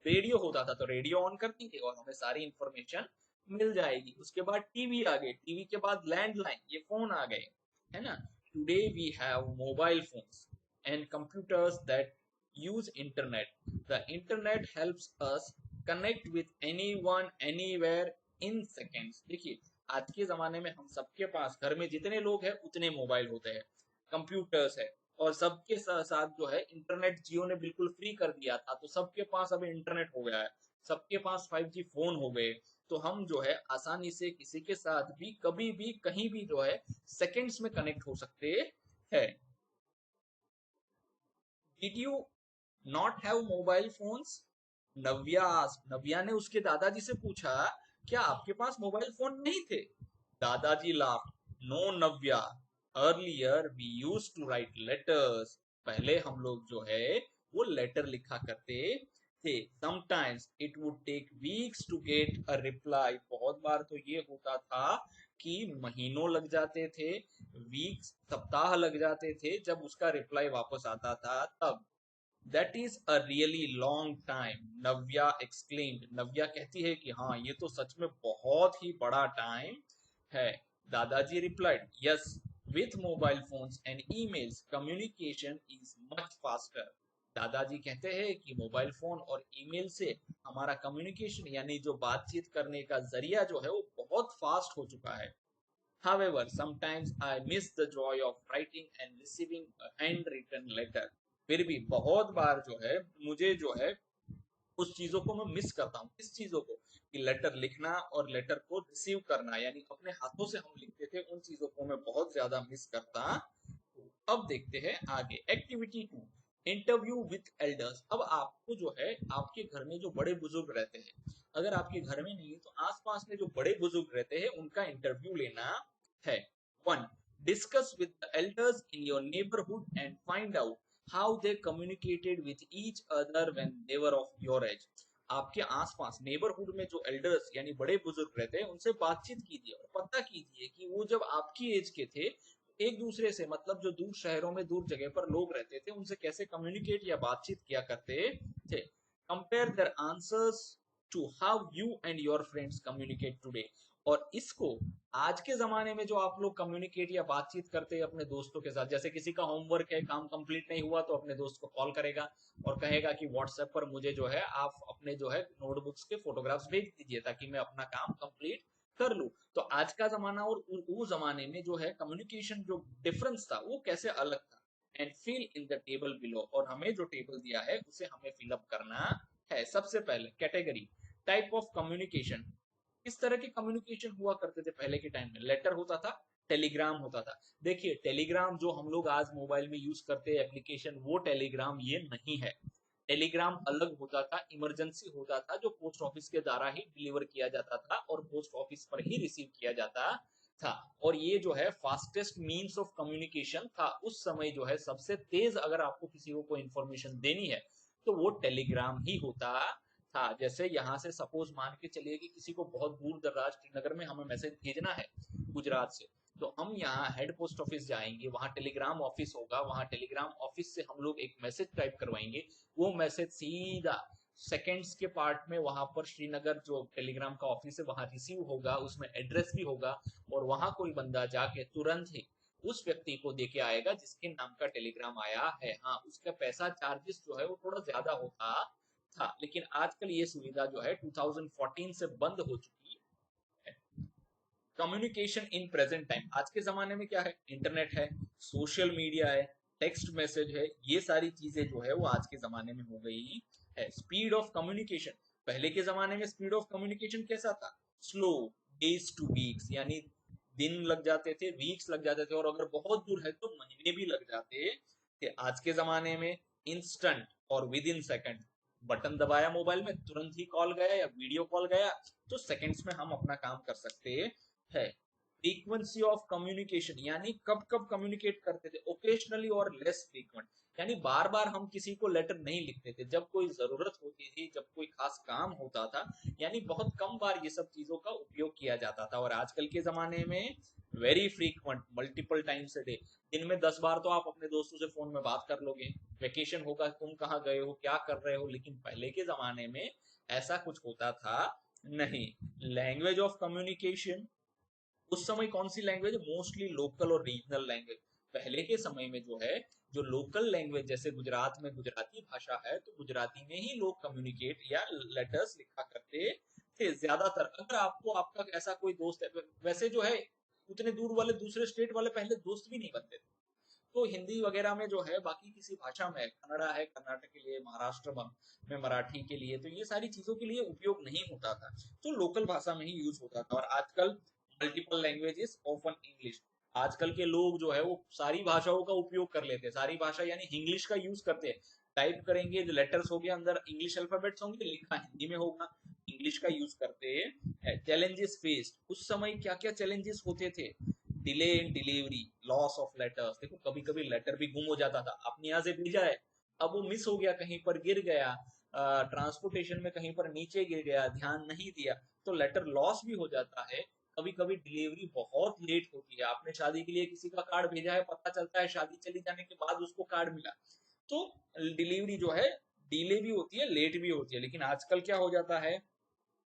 रेडियो होता था, तो रेडियो ऑन कर देंगे और हमें सारी इंफॉर्मेशन मिल जाएगी। उसके बाद टीवी आ गए, टीवी के बाद लैंडलाइन, ये फोन आ गए, है ना। Today we have mobile phones and computers that use internet. The internet helps us connect with anyone anywhere in seconds. देखिए आज के जमाने में हम सबके पास, घर में जितने लोग हैं उतने मोबाइल होते हैं, कंप्यूटर्स है, और सबके साथ जो है इंटरनेट जियो ने बिल्कुल फ्री कर दिया था, तो सबके पास अब इंटरनेट हो गया है, सबके पास 5G फोन हो गए। तो हम जो है आसानी से किसी के साथ भी कभी भी कहीं भी जो है सेकंड्स में कनेक्ट हो सकते हैं। Did you not have mobile phones? Navya ने उसके दादाजी से पूछा, क्या आपके पास मोबाइल फोन नहीं थे? दादाजी laughed, no Navya, earlier we used to write letters. पहले हम लोग जो है वो लेटर लिखा करते थे। Sometimes it would take weeks to get a reply. बहुत बार तो ये होता था कि महीनों लग जाते थे, वीक्स सप्ताह लग जाते थे जब उसका रिप्लाई वापस आता था तब। That is a really long time, Navya exclaimed. Navya कहती है कि हाँ ये तो सच में बहुत ही बड़ा टाइम है। दादाजी replied, yes, with mobile phones and emails communication is much faster. दादाजी कहते हैं कि मोबाइल फोन और ईमेल से हमारा कम्युनिकेशन यानी जो बातचीत करने का जरिया जो है वो बहुत फास्ट हो चुका है। However, sometimes I miss the joy of writing and receiving a handwritten letter. फिर भी बहुत बार जो है मुझे जो है उस चीजों को मैं मिस करता हूँ। किस चीजों को? कि लेटर लिखना और लेटर को रिसीव करना, यानी अपने हाथों से हम लिखते थे, उन चीजों को मैं बहुत ज्यादा मिस करता हूँ। अब देखते हैं आगे, एक्टिविटी 2, इंटरव्यू विथ एल्डर्स। अब आपको जो है आपके घर में जो बड़े बुजुर्ग रहते हैं, अगर आपके घर में नहीं है तो आसपास में जो बड़े बुजुर्ग रहते हैं उनका इंटरव्यू लेना है। 1, discuss with the elders in your neighbourhood and find out how they communicated with each other when they were of your age। आपके आसपास नेबरहुड में जो एल्डर्स यानी बड़े बुजुर्ग रहते हैं उनसे बातचीत कीजिए और पता कीजिए कि वो जब आपकी एज के थे एक दूसरे से, मतलब जो दूर शहरों में दूर जगह पर लोग रहते थे उनसे कैसे कम्युनिकेट या बातचीत किया करते थे। Compare their answers to how you and your friends communicate today. और इसको आज के जमाने में जो आप लोग कम्युनिकेट या बातचीत करते हैं अपने दोस्तों के साथ, जैसे किसी का होमवर्क है, काम कंप्लीट नहीं हुआ तो अपने दोस्त को कॉल करेगा और कहेगा कि व्हाट्सएप पर मुझे जो है आप अपने जो है नोटबुक्स के फोटोग्राफ्स भेज दीजिए ताकि मैं अपना काम कंप्लीट कर लूं। तो आज का जमाना और वो जमाने में जो है कम्युनिकेशन जो डिफरेंस था वो कैसे अलग था। And fill in the table below, और हमें जो टेबल दिया है उसे हमें फिलअप करना है। सबसे पहले कैटेगरी, टाइप ऑफ कम्युनिकेशन। किस तरह के कम्युनिकेशन हुआ करते थे पहले के टाइम में? लेटर होता था, टेलीग्राम होता था। देखिए टेलीग्राम जो हम लोग आज मोबाइल में यूज करते हैं एप्लीकेशन, वो टेलीग्राम ये नहीं है। टेलीग्राम अलग होता था, इमरजेंसी होता था, जो पोस्ट ऑफिस के द्वारा ही डिलीवर किया जाता था और पोस्ट ऑफिस पर ही रिसीव किया जाता था। और ये जो है फास्टेस्ट मीन्स ऑफ कम्युनिकेशन था उस समय। जो है सबसे तेज अगर आपको किसी को कोई इंफॉर्मेशन देनी है तो वो टेलीग्राम ही होता था। जैसे यहाँ से सपोज मान के चलिए कि किसी को बहुत दूर दराज श्रीनगर में हमें मैसेज भेजना है गुजरात से, तो हम यहाँ हेड पोस्ट ऑफिस जाएंगे, वहां टेलीग्राम ऑफिस होगा, वहां टेलीग्राम ऑफिस से हम लोग एक मैसेज टाइप करवाएंगे, वो मैसेज सीधा सेकेंड्स के पार्ट में वहां पर श्रीनगर जो टेलीग्राम का ऑफिस है वहां रिसीव होगा, उसमें एड्रेस भी होगा, और वहां कोई बंदा जाके तुरंत ही उस व्यक्ति को देके आएगा जिसके नाम का टेलीग्राम आया है। हाँ, उसका पैसा चार्जेस जो है वो थोड़ा ज्यादा होता था, लेकिन आजकल ये सुविधा जो है 2014 से बंद हो चुकी है। कम्युनिकेशन इन प्रेजेंट टाइम, आज के जमाने में क्या है? इंटरनेट है, सोशल मीडिया है, टेक्स्ट मैसेज है, ये सारी चीजें जो है वो आज के जमाने में हो गई है। स्पीड ऑफ कम्युनिकेशन, पहले के जमाने में स्पीड ऑफ कम्युनिकेशन कैसा था? स्लो, डेज टू वीक्स, यानी दिन लग जाते थे, वीक्स लग जाते थे, और अगर बहुत दूर है तो महीने भी लग जाते थे। आज के जमाने में इंस्टेंट और विद इन सेकंड, बटन दबाया मोबाइल में, तुरंत ही कॉल गया या वीडियो कॉल गया, तो सेकंड्स में हम अपना काम कर सकते हैं। फ्रीक्वेंसी ऑफ कम्युनिकेशन, यानी कब कब कम्युनिकेट करते थे, ओकेशनली और लेस फ्रीक्वेंट, यानी बार बार हम किसी को लेटर नहीं लिखते थे, जब कोई जरूरत होती थी, जब कोई खास काम होता था, यानी बहुत कम बार ये सब चीजों का उपयोग किया जाता था। और आजकल के जमाने में very frequent, multiple times a day, दिन में 10 बार तो आप अपने दोस्तों से फोन में बात कर लोगे, वेकेशन होगा, तुम कहाँ गए हो, क्या कर रहे हो। लेकिन पहले के जमाने में ऐसा कुछ होता था नहीं। लैंग्वेज ऑफ कम्युनिकेशन, उस समय कौन सी लैंग्वेज, मोस्टली लोकल और रीजनल लैंग्वेज। पहले के समय में जो है, जो लोकल लैंग्वेज, जैसे गुजरात में गुजराती भाषा है, तो गुजराती में ही लोग कम्युनिकेट या लेटर्स लिखा करते थे ज्यादातर। अगर आपको आपका ऐसा कोई दोस्त है, वैसे जो है उतने दूर वाले दूसरे स्टेट वाले पहले दोस्त भी नहीं बनते थे, तो हिंदी वगैरह में जो है, बाकी किसी भाषा में, कन्नड़ा है कर्नाटक के लिए, महाराष्ट्र में मराठी के लिए, तो ये सारी चीजों के लिए उपयोग नहीं होता था, तो लोकल भाषा में ही यूज होता था। और आजकल मल्टीपल लैंग्वेजेस ओपन इंग्लिश, आजकल के लोग जो है वो सारी भाषाओं का उपयोग कर लेते हैं, सारी भाषा यानी इंग्लिश का यूज करते हैं। टाइप करेंगे जो लेटर्स हो गया, अंदर इंग्लिश अल्फाबेट्स होंगे, लिखा हिंदी में होगा, इंग्लिश का यूज करते हैं। चैलेंजेस फेस्ड, उस समय क्या क्या चैलेंजेस होते थे, delay in delivery, loss of letters, देखो कभी कभी लेटर भी गुम हो जाता था, आपने यहाँ से भेजा है, अब वो मिस हो गया, कहीं पर गिर गया, ट्रांसपोर्टेशन में कहीं पर नीचे गिर गया, ध्यान नहीं दिया, तो लेटर लॉस भी हो जाता है। कभी कभी डिलीवरी बहुत लेट होती है, आपने शादी के लिए किसी का कार्ड भेजा है, पता चलता है शादी चली जाने के बाद उसको कार्ड मिला, तो डिलीवरी जो है डिले भी होती है, लेट भी होती है। लेकिन आजकल क्या हो जाता है,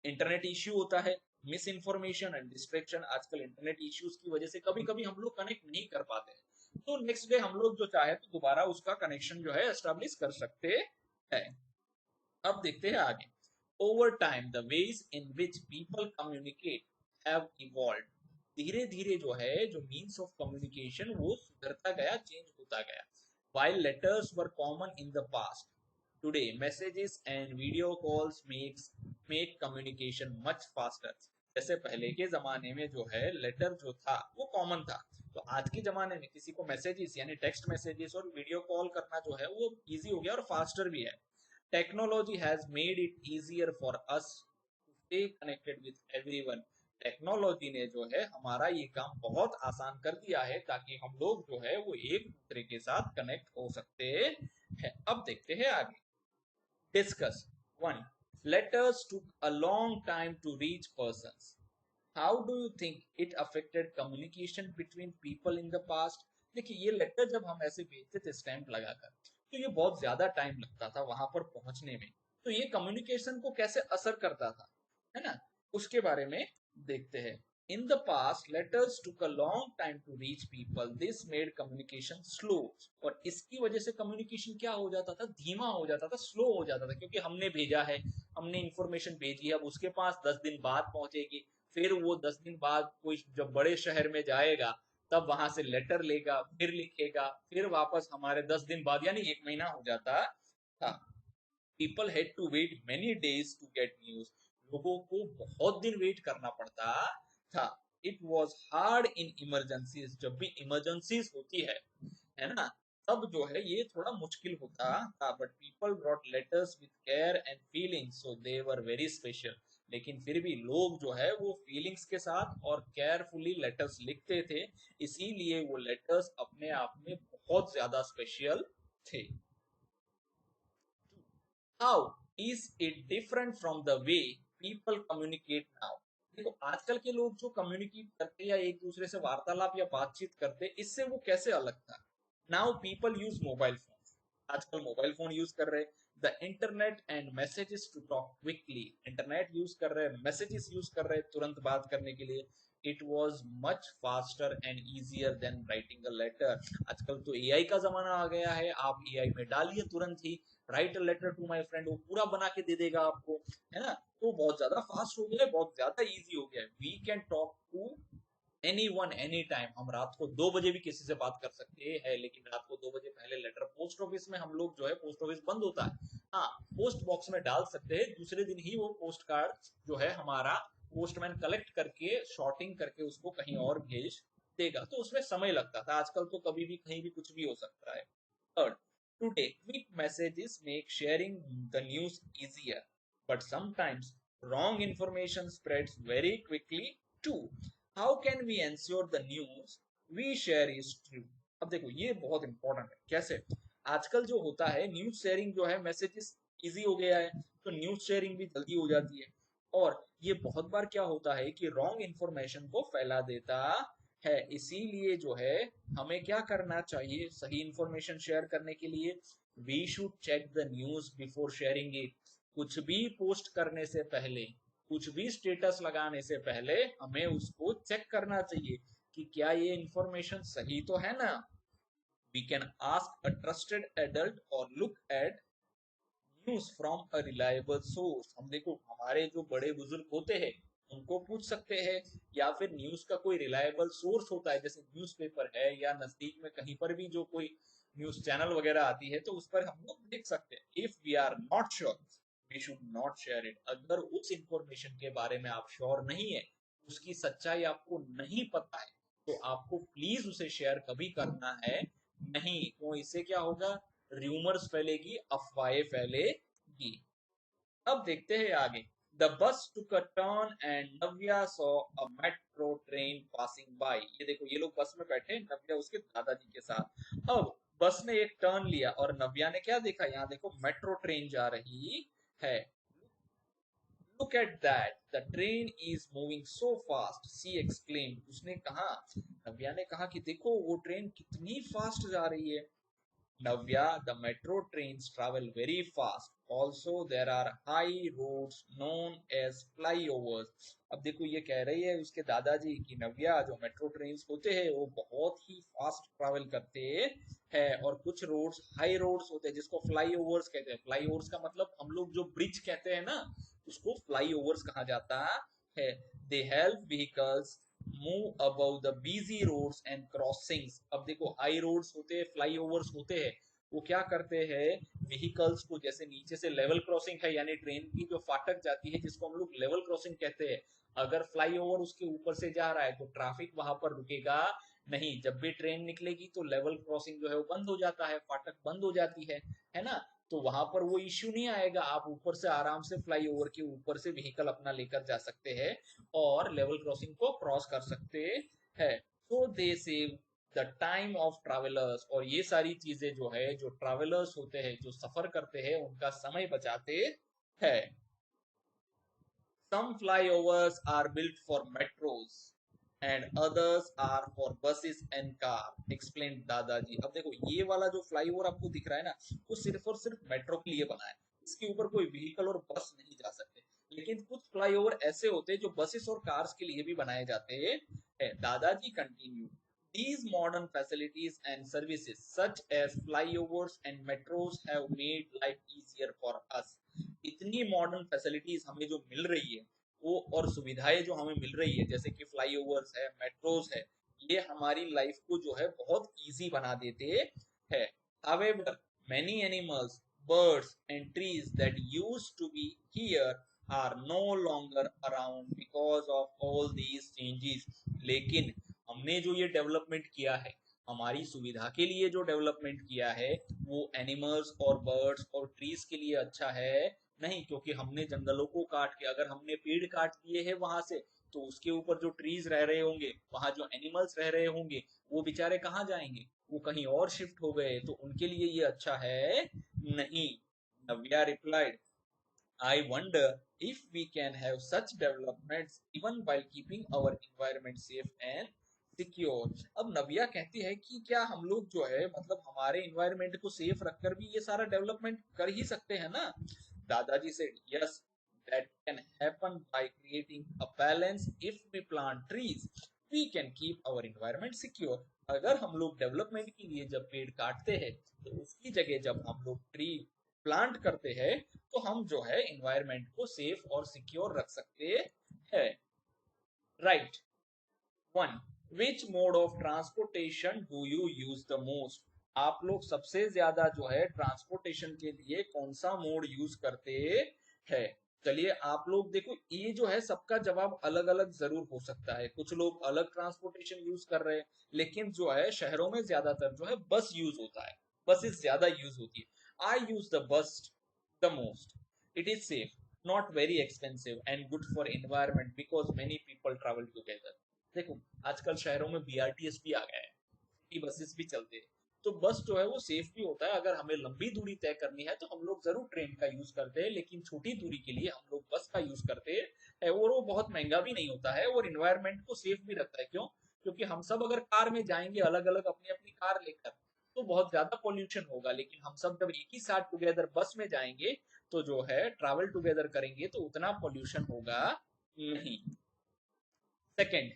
इंटरनेट इश्यू होता है, मिस इन्फॉर्मेशन एंड डिस्ट्रैक्शन, आजकल इंटरनेट इश्यूज की वजह से कभी कभी हम लोग कनेक्ट नहीं कर पाते हैं, तो नेक्स्ट डे हम लोग जो चाहे तो दोबारा उसका कनेक्शन जो है एस्टेब्लिश कर सकते हैं। अब देखते हैं आगे। Over time the ways in which people communicate have evolved, धीरे धीरे जो है जो मीन्स ऑफ कम्युनिकेशन वो सुधरता गया, चेंज होता गया। while letters were common in the past, today messages and video calls make communication much faster। जैसे पहले के जमाने में जो है लेटर जो था वो कॉमन था, तो आज के जमाने में किसी को मैसेजेस यानी टेक्स्ट मैसेजेस और वीडियो कॉल करना जो है वो इजी हो गया और फास्टर भी है। Technology has made it easier for us to stay connected with everyone, technology ने जो है हमारा ये काम बहुत आसान कर दिया है, ताकि हम लोग जो है वो एक दूसरे के साथ कनेक्ट हो सकते हैं। अब देखते हैं आगे। Discuss one, letters took a long time to reach persons, how do you think it affected communication between people in the past। देखिए ये लेटर जब हम ऐसे भेजते थे स्टैंप लगाकर, तो ये बहुत ज्यादा टाइम लगता था वहां पर पहुंचने में, तो ये कम्युनिकेशन को कैसे असर करता था, है ना, उसके बारे में देखते हैं। In the past letters took a long time to reach people, this made communication slow, और इसकी वजह से कम्युनिकेशन क्या हो जाता था, धीमा हो जाता था, स्लो हो जाता था, क्योंकि हमने भेजा है, हमने इंफॉर्मेशन भेजी है, अब उसके पास 10 दिन बाद पहुंचेगी, फिर वो 10 दिन बाद कोई जब बड़े शहर में जाएगा, तब वहां से लेटर लेगा, फिर लिखेगा, फिर वापस हमारे 10 दिन बाद, यानी 1 महीना हो जाता था। People had to wait many days to get news, लोगों को बहुत दिन वेट करना पड़ता था। It was hard in emergencies, जब भी इमरजेंसीज होती है ना, तब जो है ये थोड़ा मुश्किल होता था। But people brought letters with care and feelings, so they were very special, लेकिन फिर भी लोग जो है वो फीलिंग्स के साथ और केयरफुली लेटर्स लिखते थे, इसीलिए वो लेटर्स अपने आप में बहुत ज्यादा स्पेशल थे। How is it different from the way people communicate now, देखो आजकल के लोग जो कम्युनिकेट करते या एक दूसरे से वार्तालाप या बातचीत करते, इससे वो कैसे अलग था। Now people use mobile phone, आजकल मोबाइल फोन यूज कर रहे, the internet and messages to talk quickly, internet use कर रहे, मैसेजेस यूज कर रहे तुरंत बात करने के लिए। It was much faster and easier than writing a letter, आजकल तो एआई का जमाना आ गया है, आप एआई में डालिए तुरंत ही write a letter to my friend, वो पूरा बना के दे देगा आपको, है ना, तो बहुत ज्यादा फास्ट हो गया है, बहुत ज्यादा इजी हो गया है। We can talk to anyone anytime, हम रात को 2 बजे भी किसी से बात कर सकते हैं, लेकिन रात को 2 बजे पहले लेटर पोस्ट ऑफिस में हम लोग जो है, पोस्ट ऑफिस बंद होता है, हाँ पोस्ट बॉक्स में डाल सकते हैं, दूसरे दिन ही वो पोस्ट कार्ड जो है हमारा पोस्टमैन कलेक्ट करके शॉर्टिंग करके उसको कहीं और भेज देगा, तो उसमें समय लगता था, आजकल तो कभी भी कहीं भी कुछ भी हो सकता है। Third, Today, quick messages make sharing the news easier, but sometimes wrong information spreads very quickly too. How can we ensure the news we share is true? अब देखो ये बहुत इंपॉर्टेंट है। कैसे? आजकल जो होता है न्यूज शेयरिंग जो है, मैसेजेस इजी हो गया है, तो न्यूज शेयरिंग भी जल्दी हो जाती है। और ये बहुत बार क्या होता है कि रॉन्ग इंफॉर्मेशन को फैला देता है। इसीलिए जो है हमें क्या करना चाहिए सही इंफॉर्मेशन शेयर करने के लिए? We should check the news before sharing it. कुछ भी पोस्ट करने से पहले, कुछ भी स्टेटस लगाने से पहले हमें उसको चेक करना चाहिए कि क्या ये इंफॉर्मेशन सही तो है ना। We can ask a trusted adult और look at news from a reliable source. हम देखो हमारे जो बड़े बुजुर्ग होते हैं उनको पूछ सकते हैं, या फिर न्यूज का कोई रिलायबल सोर्स होता है जैसे न्यूज़पेपर है, या नजदीक में कहीं पर भी जो कोई न्यूज चैनल वगैरह आती है तो उस पर हम लोग देख सकते हैं। If we are not sure we should not share it. अगर उस इंफॉर्मेशन के बारे में आप श्योर नहीं है, उसकी सच्चाई आपको नहीं पता है, तो आपको प्लीज उसे शेयर कभी करना है नहीं। तो इससे क्या होगा? र्यूमर्स फैलेगी, अफवाहें फैलेगी। अब देखते हैं आगे। The bus took a turn and Navya saw a metro train passing by. ये देखो ये लोग बस में बैठे, नव्या उसके दादाजी के साथ। अब बस ने एक टर्न लिया और नव्या ने क्या देखा? यहाँ देखो मेट्रो ट्रेन जा रही है। Look at that, the train is moving so fast, she exclaimed. उसने कहा, नव्या ने कहा कि देखो वो ट्रेन कितनी फास्ट जा रही है। Navya, the metro trains travel very fast. Also, there are high roads known as flyovers. अब देखो ये कह रही है उसके दादाजी की नव्या, जो मेट्रो ट्रेन्स होते हैं वो बहुत ही फास्ट ट्रैवल करते हैं, और कुछ रोड्स हाई रोड्स होते हैं जिसको फ्लाईओवर्स कहते हैं। फ्लाईओवर्स का मतलब हम लोग जो ब्रिज कहते हैं ना, उसको फ्लाईओवर्स कहा जाता है। They help vehicles move above the busy roads and crossings. अब देखो हाई रोड्स होते हैं, फ्लाईओवर्स होते हैं, वो क्या करते हैं? व्हीकल्स को, जैसे नीचे से लेवल क्रॉसिंग है यानी ट्रेन की जो फाटक जाती है जिसको हम लोग लेवल क्रॉसिंग कहते हैं, अगर फ्लाईओवर उसके ऊपर से जा रहा है तो ट्रैफिक वहां पर रुकेगा नहीं। जब भी ट्रेन निकलेगी तो लेवल क्रॉसिंग जो है वो बंद हो जाता है, फाटक बंद हो जाती है ना। तो वहां पर वो इश्यू नहीं आएगा, आप ऊपर से आराम से फ्लाईओवर के ऊपर से व्हीकल अपना लेकर जा सकते हैं और लेवल क्रॉसिंग को क्रॉस कर सकते हैं। So they save the time of travellers. और ये सारी चीजें जो है, जो ट्रैवलर्स होते हैं, जो सफर करते हैं, उनका समय बचाते हैं। Some flyovers are built for metros and others are for buses and car, explained दादाजी। अब देखो ये वाला जो फ्लाईओवर आपको दिख रहा है ना, वो सिर्फ और सिर्फ मेट्रो के लिए बना है। इसके ऊपर कोई व्हीकल और बस नहीं जा सकते। लेकिन कुछ फ्लाईओवर ऐसे होते हैं जो बसेस और कार्स के लिए भी बनाए जाते हैं। दादाजी continue, these modern facilities and services such as flyovers and metros have made life easier for us। इतनी मॉडर्न फैसिलिटीज हमें जो मिल रही है, वो और सुविधाएं जो हमें मिल रही है जैसे कि फ्लाईओवर्स है, मेट्रोस है, ये हमारी लाइफ को जो है बहुत इजी बना देते हैं। However, many animals, birds and trees that used to be here are no longer around because of all these changes। लेकिन हमने जो ये डेवलपमेंट किया है, हमारी सुविधा के लिए जो डेवलपमेंट किया है, वो एनिमल्स और बर्ड्स और ट्रीज के लिए अच्छा है नहीं। क्योंकि हमने जंगलों को काट के, अगर हमने पेड़ काट दिए हैं वहां से, तो उसके ऊपर जो ट्रीज रह रहे होंगे, वहां जो एनिमल्स रह रहे होंगे, वो बेचारे कहाँ जाएंगे? वो कहीं और शिफ्ट हो गए, तो उनके लिए ये अच्छा है नहीं। नव्या replied, I wonder if we can have such developments even while keeping our environment safe and secure. अब नव्या कहती है कि क्या हम लोग जो है मतलब हमारे इन्वायरमेंट को सेफ रखकर भी ये सारा डेवलपमेंट कर ही सकते हैं ना। दादाजी से, yes, that can happen by creating a balance. If we plant trees we can keep our environment secure. अगर हम लोग डेवलपमेंट के लिए जब पेड़ काटते हैं, तो उसकी जगह जब हम लोग ट्री प्लांट करते हैं, तो हम जो है इन्वायरमेंट को सेफ और सिक्योर रख सकते हैं। Right. One, which mode of transportation do you use the most? आप लोग सबसे ज्यादा जो है ट्रांसपोर्टेशन के लिए कौन सा मोड यूज करते हैं? चलिए आप लोग देखो, ये जो है सबका जवाब अलग अलग जरूर हो सकता है। कुछ लोग अलग ट्रांसपोर्टेशन यूज कर रहे हैं, लेकिन जो है शहरों में ज्यादातर जो है बस यूज होता है। बसेस ज्यादा यूज होती है। I use the bus the most. It is safe, not very expensive and good for environment because many people travel together. देखो आजकल शहरों में बीआरटीएस भी आ गया है, सिटी बसेस भी चलते हैं, तो बस जो है वो सेफ भी होता है। अगर हमें लंबी दूरी तय करनी है तो हम लोग जरूर ट्रेन का यूज करते हैं, लेकिन छोटी दूरी के लिए हम लोग बस का यूज करते हैं, और वो बहुत महंगा भी नहीं होता है और इन्वायरमेंट को सेफ भी रखता है। क्यों? क्योंकि हम सब अगर कार में जाएंगे अलग अलग अपनी अपनी कार लेकर तो बहुत ज्यादा पोल्यूशन होगा, लेकिन हम सब जब एक ही साथ टुगेदर बस में जाएंगे तो जो है ट्रैवल टुगेदर करेंगे तो उतना पोल्यूशन होगा नहीं। Second,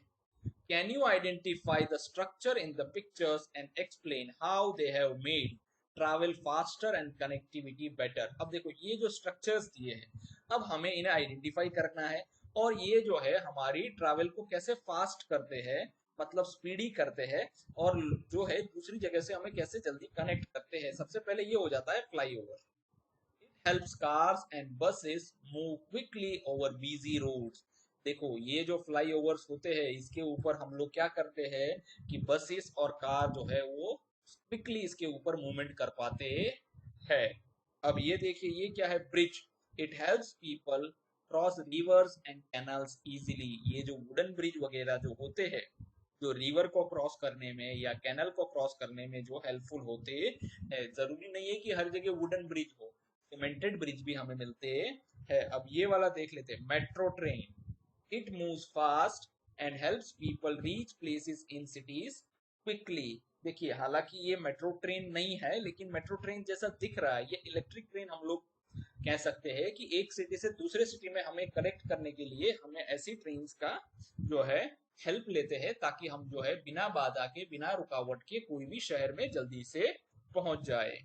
can you identify the structure in the pictures and explain how they have made travel faster and connectivity better? अब देखो ये जो स्ट्रक्चर्स दिए हैं, अब हमें इन्हें आइडेंटिफाई करना है और ये जो है हमारी ट्रैवल को कैसे फास्ट करते हैं, मतलब स्पीडी करते हैं, और जो है दूसरी जगह से हमें कैसे जल्दी कनेक्ट करते हैं। सबसे पहले ये हो जाता है flyover. It helps cars and buses move quickly over busy roads. देखो ये जो फ्लाईओवर्स होते हैं इसके ऊपर हम लोग क्या करते हैं कि बसेस और कार जो है वो क्विकली इसके ऊपर मूवमेंट कर पाते हैं। अब ये देखिए ये क्या है, bridge. It helps people cross reverse and canals easily. ये जो वुडन ब्रिज वगैरह जो होते हैं जो रिवर को क्रॉस करने में या कैनल को क्रॉस करने में जो हेल्पफुल होते हैं। जरूरी नहीं है कि हर जगह वुडन ब्रिज हो, सीमेंटेड ब्रिज भी हमें मिलते हैं। अब ये वाला देख लेते हैं, metro train. It moves fast and helps people reach places in cities quickly. देखिए हालांकि ये मेट्रो ट्रेन नहीं है लेकिन मेट्रो ट्रेन जैसा दिख रहा है। ये इलेक्ट्रिक ट्रेन हम लोग कह सकते हैं कि एक सिटी से दूसरे सिटी में हमें कनेक्ट करने के लिए हमें ऐसी ट्रेन का जो है हेल्प लेते हैं ताकि हम जो है बिना बाधा के बिना रुकावट के कोई भी शहर में जल्दी से पहुंच जाए।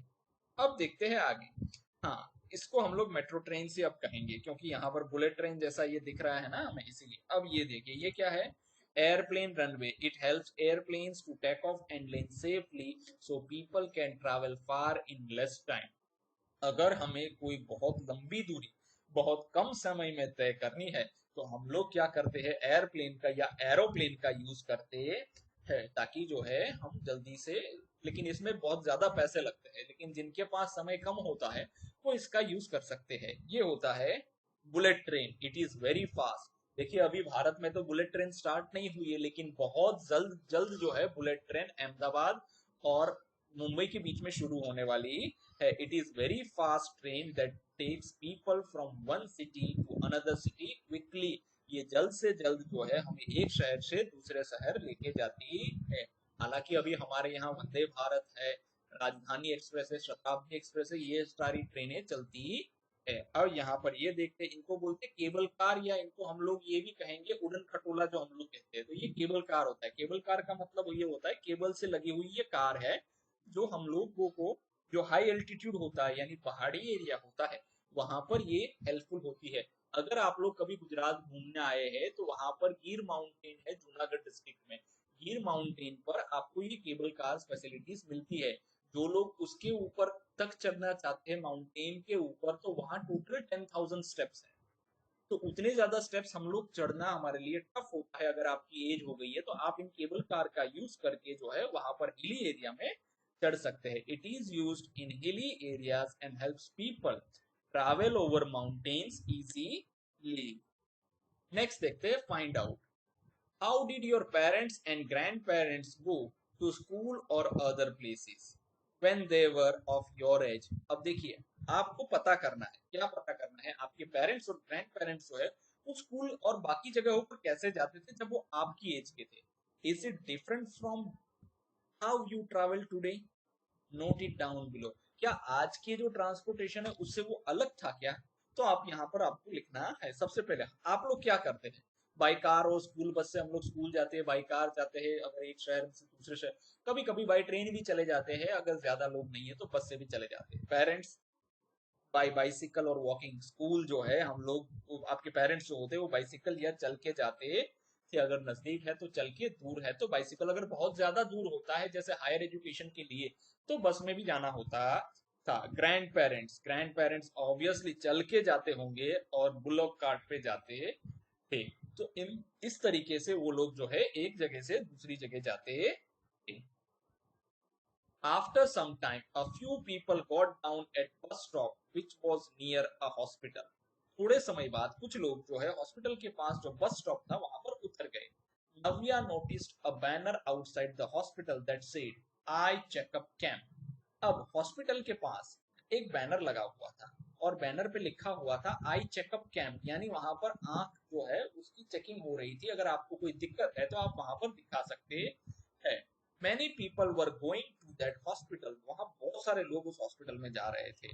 अब देखते हैं आगे। हाँ, इसको हम लोग मेट्रो ट्रेन से अब कहेंगे क्योंकि यहाँ पर बुलेट ट्रेन जैसा ये दिख रहा है ना हमें, इसीलिए। अब ये देखिए ये क्या है, airplane runway. It helps airplanes to take off and land safely so people can travel far in less time. अगर हमें कोई बहुत लंबी दूरी बहुत कम समय में तय करनी है तो हम लोग क्या करते हैं, एयरप्लेन का या एरोप्लेन का यूज करते हैं ताकि जो है हम जल्दी से, लेकिन इसमें बहुत ज्यादा पैसे लगते हैं, लेकिन जिनके पास समय कम होता है वो इसका यूज कर सकते हैं। ये होता है bullet train. It is very fast. देखिए अभी भारत में तो बुलेट ट्रेन स्टार्ट नहीं हुई है, लेकिन बहुत जल्द जल्द जो है बुलेट ट्रेन अहमदाबाद और मुंबई के बीच में शुरू होने वाली है। It is very fast train that takes people from one city to another city quickly. ये जल्द से जल्द जो है हमें एक शहर से दूसरे शहर लेके जाती है। हालांकि अभी हमारे यहाँ वंदे भारत है, राजधानी एक्सप्रेस है, शताब्दी एक्सप्रेस है, ये सारी ट्रेनें चलती है। और यहाँ पर ये देखते हैं, इनको बोलते हैं केबल कार, या इनको हम लोग ये भी कहेंगे उड़न खटोला जो हम लोग कहते हैं। तो ये केबल कार होता है। केबल कार का मतलब ये होता है केबल से लगी हुई ये कार है जो हम लोगों को, जो हाई एल्टीट्यूड होता है यानी पहाड़ी एरिया होता है वहां पर ये हेल्पफुल होती है। अगर आप लोग कभी गुजरात घूमने आए हैं तो वहां पर गिर माउंटेन है जूनागढ़ डिस्ट्रिक्ट में। गिर माउंटेन पर आपको ये केबल कार फैसिलिटीज मिलती है। जो लोग उसके ऊपर तक चढ़ना चाहते हैं माउंटेन के ऊपर, तो वहां टोटल 10,000 स्टेप्स है। तो उतने ज्यादा स्टेप्स हम लोग चढ़ना हमारे लिए टफ होता है। अगर आपकी एज हो गई है तो आप इन केबल कार का यूज करके जो है वहां पर हिली एरिया में चढ़ सकते हैं। It is use in hilly areas and helps people travel over mountains easily. Next देखते हैं, find out how did your parents and grandparents go to school और other places when they were of your age. अब देखिए आपको पता करना है, क्या पता करना है, आपके पेरेंट्स और ग्रैंड पेरेंट्स जो है वो स्कूल और बाकी जगहों पर कैसे जाते थे जब वो आपकी एज के थे। Is it different from how you travel today? Note it down below. क्या आज की जो ट्रांसपोर्टेशन है उससे वो अलग था क्या? तो आप यहाँ पर आपको लिखना है। सबसे पहले आप लोग क्या करते हैं, बाई कार और स्कूल बस से हम लोग स्कूल जाते हैं, बाई कार जाते हैं अगर एक शहर से दूसरे शहर, कभी कभी बाई ट्रेन भी चले जाते हैं, अगर ज्यादा लोग नहीं है तो बस से भी चले जाते हैं। पेरेंट्स बाई बाइसिकल और वॉकिंग। स्कूल जो है हम लोग, आपके पेरेंट्स जो होते हैं वो बाइसिकल या चल के जाते थे, अगर नजदीक है तो चल के, दूर है तो बाइसिकल, अगर बहुत ज्यादा दूर होता है जैसे हायर एजुकेशन के लिए तो बस में भी जाना होता था। ग्रैंड पेरेंट्स ऑब्वियसली चल के जाते होंगे और बुलॉक कार्ट पे जाते थे। तो इस तरीके से वो लोग जो है एक जगह से दूसरी जगह जाते थे। After some time, a few people got down at bus stop which was near a hospital. थोड़े समय बाद कुछ लोग जो है हॉस्पिटल के पास जो बस स्टॉप था वहां पर उतर गए. Navya noticed a banner outside the hospital that said eye checkup camp. अब हॉस्पिटल के पास एक बैनर लगा हुआ था और बैनर पे लिखा हुआ था आई चेकअप कैंप, यानी वहां पर आंख जो है उसकी चेकिंग हो रही थी. अगर आपको कोई दिक्कत है तो आप वहां पर दिखा सकते हैं. Many people were going to that hospital. वहां बहुत सारे लोग उस हॉस्पिटल में जा रहे थे.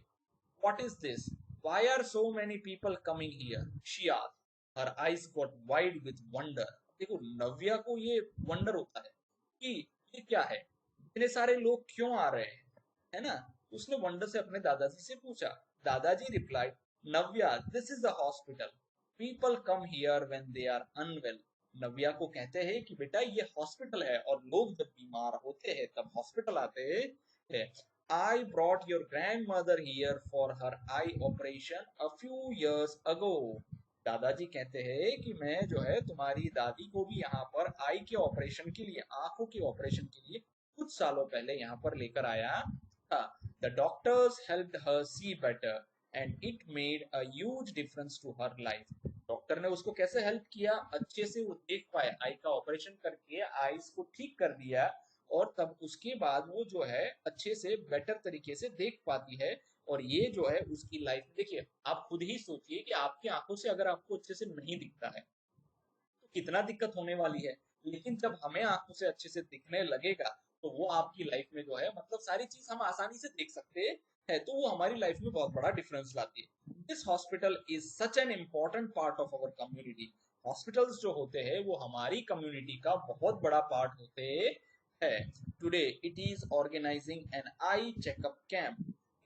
What is this? Why are so many people coming here? She asked. Her eyes got wide with wonder. देखो नव्या को ये वंडर होता है कि ये क्या है, इतने सारे लोग क्यों आ रहे हैं, है ना. उसने वंडर से अपने दादाजी से पूछा. दादाजी replied, Navya this is a hospital, people come here when they are unwell. Navya को कहते हैं कि बेटा ये हॉस्पिटल है और लोग जब बीमार होते हैं तब हॉस्पिटल आते हैं. I brought your grandmother here for her eye operation a few years ago. दादाजी कहते हैं कि मैं जो है तुम्हारी दादी को भी यहाँ पर आई के ऑपरेशन के लिए, आंखों के ऑपरेशन के लिए कुछ सालों पहले यहाँ पर लेकर आया था. The doctors helped her see better and it made a huge difference to her life. Doctor ने उसको कैसे हेल्प किया, अच्छे से वो देख पाए, आई का ऑपरेशन करके आईज को ठीक कर दिया और तब उसके बाद वो जो है अच्छे से बेटर तरीके से देख पाती है. और ये जो है उसकी लाइफ में, देखिए आप खुद ही सोचिए कि आपकी आंखों से अगर आपको अच्छे से नहीं दिखता है तो कितना दिक्कत होने वाली है. लेकिन जब हमें आंखों से अच्छे से दिखने लगेगा तो वो आपकी लाइफ में जो है मतलब सारी चीज हम आसानी से देख सकते हैं, तो वो हमारी लाइफ में बहुत बड़ा डिफरेंस लाती है. This hospital is such an important part of our community. Hospitals जो होते हैं वो हमारी कम्युनिटी का बहुत बड़ा पार्ट होते हैं. Today it is organising an eye checkup camp.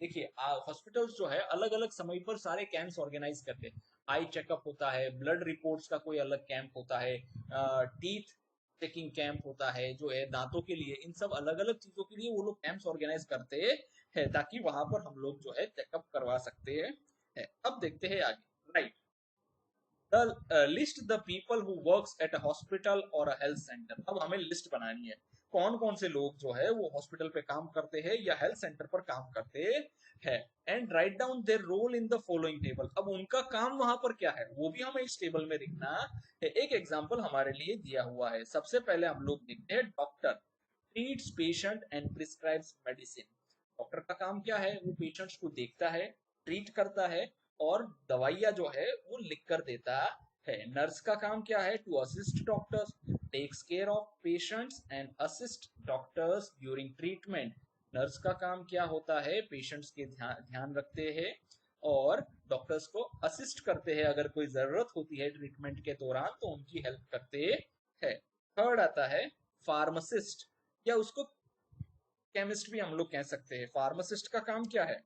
देखिए हॉस्पिटल्स जो है अलग अलग समय पर सारे कैंप्स ऑर्गेनाइज करते हैं. आई चेकअप होता है, ब्लड रिपोर्ट्स का कोई अलग कैंप होता है, टीथ चेकिंग कैंप होता है जो है दांतों के लिए. इन सब अलग अलग चीजों के लिए वो लोग कैंप्स ऑर्गेनाइज करते हैं ताकि वहां पर हम लोग जो है चेकअप करवा सकते हैं. अब देखते हैं आगे. Right, the list the people who works at a hospital और अ हेल्थ सेंटर. अब हमें लिस्ट बनानी है कौन कौन से लोग जो है वो हॉस्पिटल पे काम करते हैं या हेल्थ सेंटर पर काम करते हैं. And write down their role in the following table. अब उनका काम वहां पर क्या है वो भी हमें इस टेबल में लिखना है. एक एग्जांपल हमारे लिए दिया हुआ है. सबसे पहले हम लोग देखते हैं doctor treats patient and prescribes medicine. Doctor का काम क्या है, वो पेशेंट्स को देखता है, ट्रीट करता है और दवाइयां जो है वो लिख कर देता है. नर्स का काम क्या है, to assist doctors, takes care of patients and assist doctors during treatment. Nurse का काम क्या होता है, पेशेंट्स के ध्यान रखते हैं और डॉक्टर्स को असिस्ट करते हैं, अगर कोई जरूरत होती है ट्रीटमेंट के दौरान तो उनकी हेल्प करते हैं. थर्ड आता है फार्मासिस्ट, या उसको केमिस्ट भी हम लोग कह सकते हैं. फार्मासिस्ट का काम क्या है,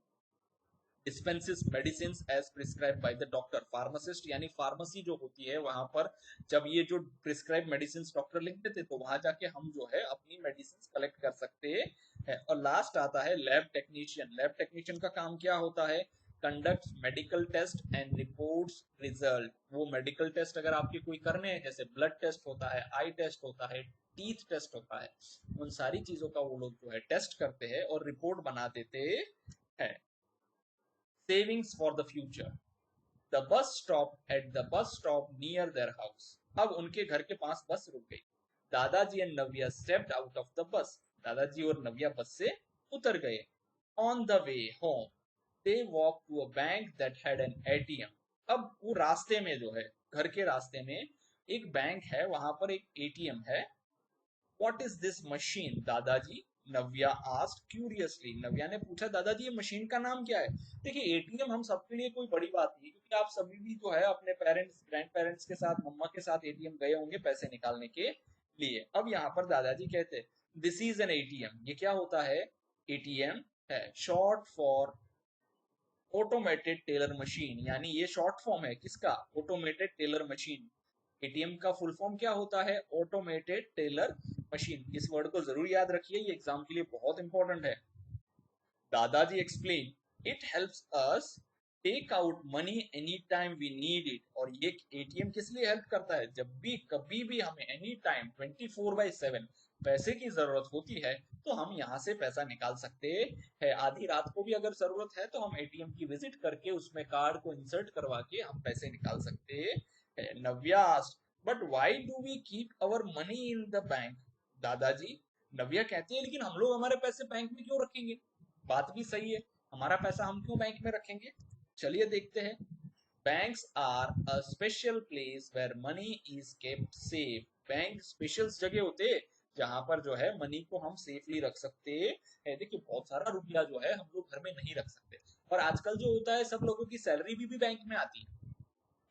dispenses medicine as prescribe by the doctor. Pharmacist यानी फार्मेसी जो होती है वहां पर जब ये जो प्रिस्क्राइब मेडिसिन डॉक्टर लिख देते तो वहां जाके हम जो है अपनी मेडिसिन कलेक्ट कर सकते हैं. और लास्ट आता है लैब टेक्नीशियन. लैब टेक्नीशियन का काम क्या होता है, conduct medical test and reports result. वो मेडिकल टेस्ट अगर आपके कोई करने हैं, जैसे ब्लड टेस्ट होता है, आई टेस्ट होता है, टीथ टेस्ट होता है, उन सारी चीजों का वो लोग जो है टेस्ट करते हैं और रिपोर्ट बना देते हैं. Savings for the future. The bus stopped at the bus stop near their house. अब उनके घर के पास बस रुक गई. दादाजी and Navya stepped out of the bus. दादाजी और नव्या बस से उतर गए. On the way home, they walked to a bank that had an ATM. अब वो रास्ते में जो है, घर के रास्ते में एक बैंक है, वहां पर एक एटीएम है. What is this machine, दादाजी? नव्या आस्क्ड क्यूरियसली. नव्या ने पूछा दादाजी ये मशीन का नाम क्या है. देखिए एटीएम हम सबके लिए कोई बड़ी बात नहीं है क्योंकि आप सभी भी जो है अपने पेरेंट्स ग्रैंड पेरेंट्स के साथ, मम्मा के साथ एटीएम गए होंगे पैसे निकालने के लिए. अब यहाँ पर दादाजी कहते दिस इज एन एटीएम. ये क्या होता है, एटीएम है short for automated teller machine, यानी ये शॉर्ट फॉर्म है किसका, ऑटोमेटेड टेलर मशीन. एटीएम का फुल फॉर्म क्या होता है, ऑटोमेटेड टेलर मशीन. इस वर्ड को जरूर याद रखिए, ये एग्जाम के लिए बहुत इंपॉर्टेंट है. दादाजी explain it helps us take out money any time we need it. और ये एटीएम किस लिए हेल्प करता है, जब भी कभी भी हमें एनी टाइम 24/7 पैसे की जरूरत होती है तो हम यहाँ से पैसा निकाल सकते हैं। आधी रात को भी अगर जरूरत है तो हम एटीएम की विजिट करके उसमें कार्ड को इंसर्ट करवा के हम पैसे निकाल सकते हैं। Navya asked, but why do we keep our money in the bank? दादाजी, नव्या कहती है लेकिन हम लोग हमारे पैसे बैंक में क्यों रखेंगे? बात भी सही है, हमारा पैसा हम क्यों बैंक में रखेंगे? चलिए देखते हैं। Banks are a special place where money is kept safe. Bank special जगह होते हैं जहां पर जो है मनी को हम सेफली रख सकते हैं। देखिए बहुत सारा रुपया जो है हम लोग घर में नहीं रख सकते, और आजकल जो होता है सब लोगों की सैलरी भी बैंक में आती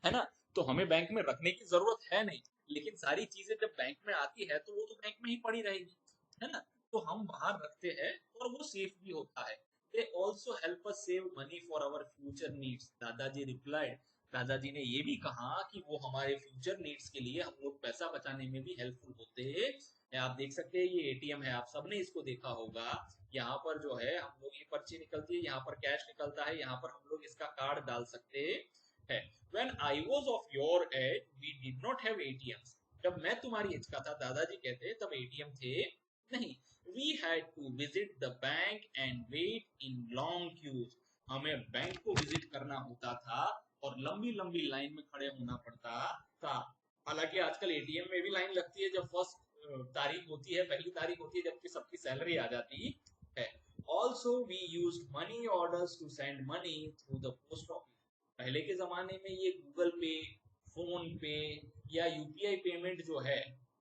है ना, तो हमें बैंक में रखने की जरूरत है नहीं, लेकिन सारी चीजें जब बैंक में आती है तो वो तो बैंक में ही पड़ी रहेगी, है ना, तो हम बाहर रखते हैं और वो सेफ भी होता है। They also help us save money for our future needs, दादाजी रिप्लाइड। दादाजी ने ये भी कहा कि वो हमारे फ्यूचर नीड्स के लिए हम लोग पैसा बचाने में भी हेल्पफुल होते हैं। आप देख सकते हैं ये एटीएम है, आप सबने इसको देखा होगा। यहाँ पर जो है हम लोग ये पर्ची निकलती है, यहाँ पर कैश निकलता है, यहाँ पर हम लोग इसका कार्ड डाल सकते हैं। When I was of your age, we did not have ATMs. जब मैं तुम्हारी एज का था, दादाजी कहते तब एटीएम थे नहीं। We had to visit the bank and wait in long queues. हमें बैंक को विजिट करना होता था और लंबी लंबी लाइन में खड़े होना पड़ता था। हालांकि आजकल एटीएम में भी लाइन लगती है जब फर्स्ट तारीख होती है, पहली तारीख होती है जबकि सबकी सैलरी आ जाती है। Also we used money orders to send money through the post office. पहले के जमाने में ये गूगल पे, फोन पे या यूपीआई पेमेंट जो है,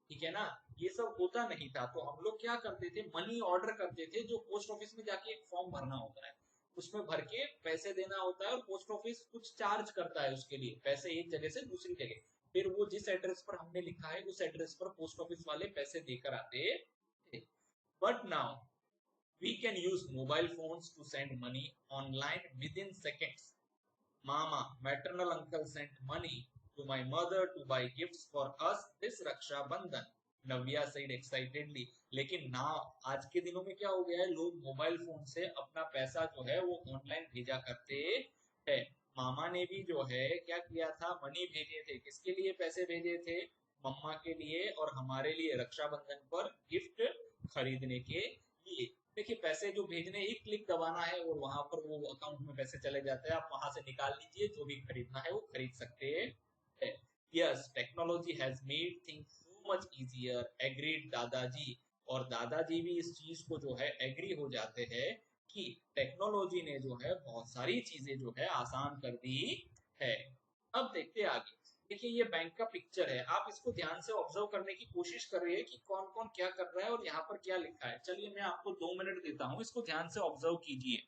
ठीक है ना, ये सब होता नहीं था, तो हम लोग क्या करते थे, मनी ऑर्डर करते थे, जो पोस्ट ऑफिस में जाके एक फॉर्म भरना होता है, उसमें भर के पैसे देना होता है, और पोस्ट ऑफिस कुछ चार्ज करता है उसके लिए, पैसे एक जगह से दूसरी जगह, फिर वो जिस एड्रेस पर हमने लिखा है उस एड्रेस पर पोस्ट ऑफिस वाले पैसे देकर आते थे। But now we can use mobile phones to send money online within seconds. Mama, maternal uncle sent money to my mother to buy gifts for us this Raksha Bandhan. Navya said excitedly. लेकिन ना आज के दिनों में क्या हो गया है, लोग मोबाइल फोन से अपना पैसा जो है वो ऑनलाइन भेजा करते हैं। मामा ने भी जो है क्या किया था, मनी भेजे थे, किसके लिए पैसे भेजे थे, मम्मा के लिए और हमारे लिए रक्षाबंधन पर गिफ्ट खरीदने के लिए। देखिए पैसे जो भेजने, एक क्लिक दबाना है और वहां पर वो अकाउंट में पैसे चले जाते हैं, आप वहां से निकाल लीजिए, जो भी खरीदना है वो खरीद सकते हैं। Yes, technology has made things so much easier, agreed दादाजी। और दादाजी भी इस चीज को जो है एग्री हो जाते हैं कि टेक्नोलॉजी ने जो है बहुत सारी चीजें जो है आसान कर दी है। अब देखते हैं आगे। देखिए ये बैंक का पिक्चर है, आप इसको ध्यान से ऑब्जर्व करने की कोशिश कर रही है कि कौन कौन क्या कर रहा है और यहाँ पर क्या लिखा है। चलिए मैं आपको 2 मिनट देता हूँ, इसको ध्यान से ऑब्जर्व कीजिए।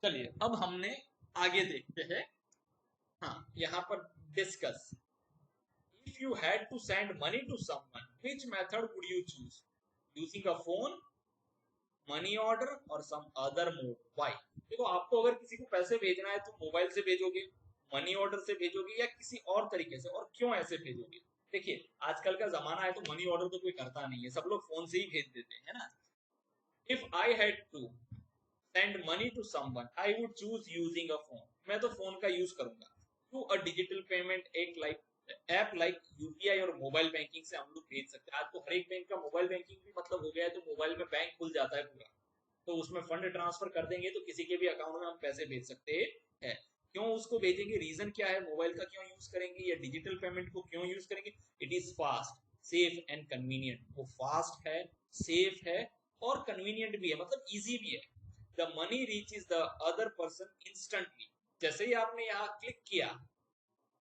चलिए अब हमने आगे देखते हैं। हाँ यहाँ पर discuss, if you had to send money to someone which method would you choose, using a phone, money order or some other mode, why? देखो आपको अगर किसी को पैसे भेजना है तो मोबाइल से भेजोगे, मनी ऑर्डर से भेजोगे, या किसी और तरीके से, और क्यों ऐसे भेजोगे? देखिए आजकल का जमाना है तो मनी ऑर्डर तो कोई करता नहीं है, सब लोग फोन से ही भेज देते हैं ना। If I had to send money to someone I would choose using a phone, मैं तो फोन का यूज करूंगा। टू अ डिजिटल पेमेंट एक लाइक ऐप लाइक यूपीआई और मोबाइल बैंकिंग से हम लोग भेज सकते हैं। आज तो हर एक बैंक का मोबाइल बैंकिंग भी मतलब हो गया है, तो मोबाइल में बैंक खुल जाता है पूरा, तो उसमें फंड ट्रांसफर कर देंगे तो किसी के भी अकाउंट में हम पैसे भेज सकते हैं। क्यों उसको भेजेंगे, रीजन क्या है, मोबाइल का क्यों यूज करेंगे या डिजिटल पेमेंट को क्यों यूज करेंगे? It is fast, safe and convenient. वो फास्ट है, सेफ है और कन्वीनियंट भी है, मतलब इजी भी है। The money reaches the other person instantly, जैसे ही आपने यहाँ क्लिक किया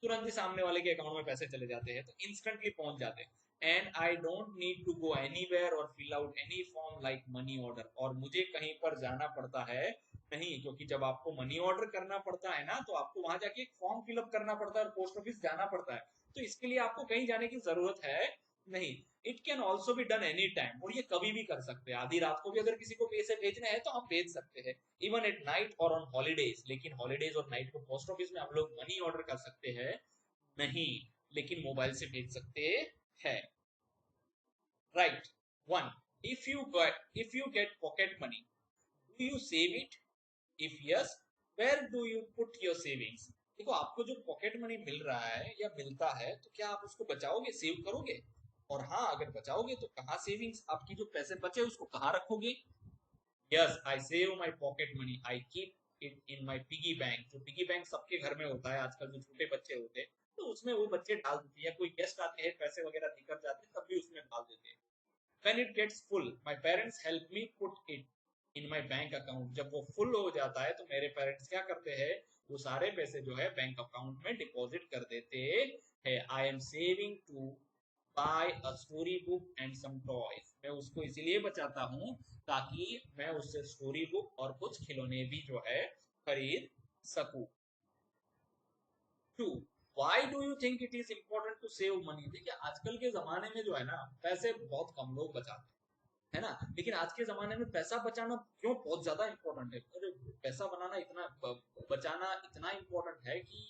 तुरंत ही सामने वाले के अकाउंट में पैसे चले जाते हैं, तो इंस्टेंटली पहुंच जाते हैं। And I don't need to go anywhere और fill out any form like money order, और मुझे कहीं पर जाना पड़ता है नहीं, क्योंकि जब आपको मनी ऑर्डर करना पड़ता है ना तो आपको वहां जाके एक फॉर्म फिलअप करना पड़ता है और पोस्ट ऑफिस जाना पड़ता है, तो इसके लिए आपको कहीं जाने की जरूरत है नहीं। It can also be done any time, और ये कभी भी कर सकते हैं, आधी रात को भी अगर किसी को पैसे भेजने हैं तो हम भेज सकते हैं, इवन एट नाइट और ऑन हॉलीडेज। लेकिन हॉलीडेज और नाइट को पोस्ट ऑफिस में हम लोग मनी ऑर्डर कर सकते हैं नहीं, लेकिन मोबाइल से भेज सकते हैं। Right. One, if you get pocket money, do you save it? If yes, where do you put your savings? देखो, आपको जो पॉकेट मनी मिल रहा है या मिलता है, तो क्या आप उसको बचाओगे, सेव करोगे? और हाँ, अगर बचाओगे तो कहाँ सेविंग्स, आपकी जो पैसे बचे उसको कहाँ रखोगे? Yes, I save my pocket money, I keep it in my piggy bank. जो पिगी बैंक सबके घर में होता है आजकल, जो छोटे बच्चे होते हैं, तो उसमें वो बच्चे डाल देते हैं, या कोई गेस्ट आते हैं पैसे वगैरह देकर जाते हैं तब भी उसमें डाल देते हैं। When it gets full, my parents help me put it in my bank account. जब वो फुल हो जाता है तो मेरे पेरेंट्स क्या करते हैं, वो सारे पैसे जो है बैंक अकाउंट में डिपॉजिट कर देते हैं। I am saving to buy a story book and some toys. मैं उसको इसीलिए बचाता हूँ ताकि मैं उससे स्टोरी बुक और कुछ खिलौने भी जो है खरीद सकूं। Two, why do you think it is important to save money? देखिए, आजकल के जमाने में जो है ना, पैसे बहुत कम लोग बचाते हैं, है ना? लेकिन आज के जमाने में पैसा बचाना क्यों बहुत ज्यादा इंपॉर्टेंट है? अरे, पैसा बनाना इतना बचाना इतना इंपॉर्टेंट है कि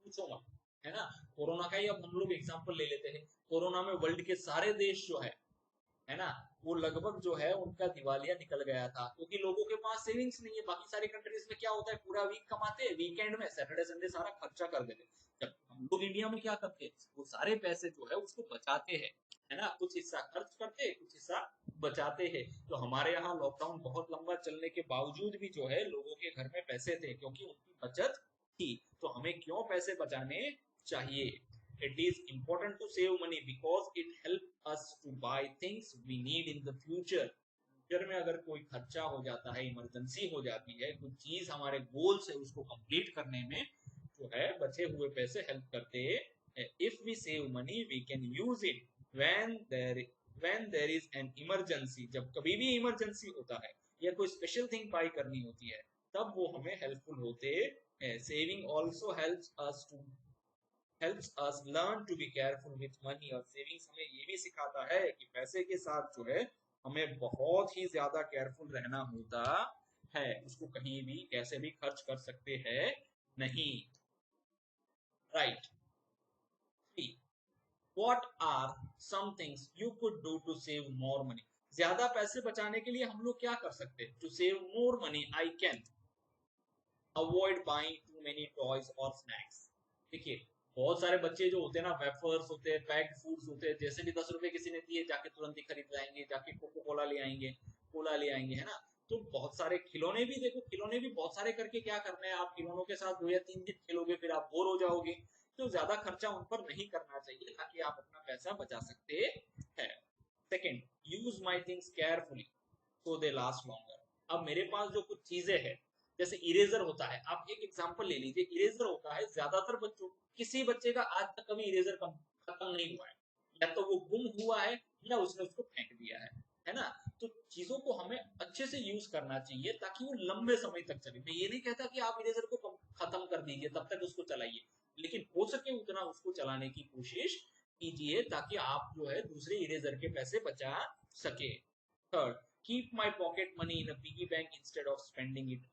पूछो मत, है ना? कोरोना का ही अब हम लोग एग्जांपल ले लेते हैं। कोरोना में वर्ल्ड के सारे देश जो है ना, वो लगभग जो है उनका दिवालिया निकल गया था, क्योंकि लोगों के पास सेविंग्स नहीं है। बाकी सारी कंट्रीज में क्या होता है, पूरा वीक कमाते हैं, वीकेंड में सैटरडे संडे सारा खर्चा कर देते। जब हम लोग इंडिया में क्या करते हैं, वो सारे पैसे जो है उसको बचाते हैं, है ना? कुछ हिस्सा खर्च करते हैं, कुछ हिस्सा बचाते हैं। तो हमारे यहाँ लॉकडाउन बहुत लंबा चलने के बावजूद भी जो है लोगों के घर में पैसे थे, क्योंकि उनकी बचत थी। तो हमें क्यों पैसे बचाने चाहिए? It is important to save money because it helps us to buy things we need in the future. Future में अगर कोई खर्चा हो जाता है, इमरजेंसी हो जाती है, कुछ चीज हमारे गोल्स है उसको कंप्लीट करने में जो है बचे हुए पैसे हेल्प करते हैं। If we save money we can use it when there is an emergency. जब कभी भी इमरजेंसी होता है या कोई स्पेशल थिंग बाय करनी होती है, तब वो हमें हेल्पफुल होते हैं। Saving also helps us learn to be careful with money। और सेविंग्स हमें ये भी सिखाता है कि पैसे के साथ जो है हमें बहुत ही ज्यादा केयरफुल रहना होता है, उसको कहीं भी कैसे भी खर्च कर सकते हैं नहीं। Right. What are some things you could do to save more money? ज्यादा पैसे बचाने के लिए हम लोग क्या कर सकते हैं? To save more money I can avoid buying too many toys और स्नैक्स। देखिए, बहुत सारे बच्चे जो होते हैं ना, वेफर्स होते हैं, पैक्ड फूड्स होते हैं, जैसे भी 10 रुपए किसी ने दिए जाके तुरंत ही खरीद लाएंगे, जाके कोको कोला ले आएंगे, कोला ले आएंगे, है ना? तो बहुत सारे खिलौने भी देखो, खिलौने भी बहुत सारे करके क्या करना है, आप खिलौनों के साथ 2 या 3 दिन खेलोगे फिर आप बोर हो जाओगे। तो ज्यादा खर्चा उन पर नहीं करना चाहिए ताकि आप अपना पैसा बचा सकते हैं। Second, use my things carefully so they last longer. अब मेरे पास जो कुछ चीजें हैं, जैसे इरेजर होता है, आप एक एग्जांपल ले लीजिए। इरेजर होता है, ज्यादातर बच्चों, किसी बच्चे का आज तक कभी इरेजर खत्म नहीं हुआ है, या तो वो गुम हुआ है या उसने उसको फेंक दिया है ना? तो चीजों को हमें अच्छे से यूज करना चाहिए ताकि वो लंबे समय तक चले। मैं ये नहीं कहता कि आप इरेजर को खत्म कर दीजिए, तब तक उसको चलाइए, लेकिन हो सके उतना उसको चलाने की कोशिश कीजिए ताकि आप जो है दूसरे इरेजर के पैसे बचा सके। Third, keep my pocket money in a piggy bank instead of spending it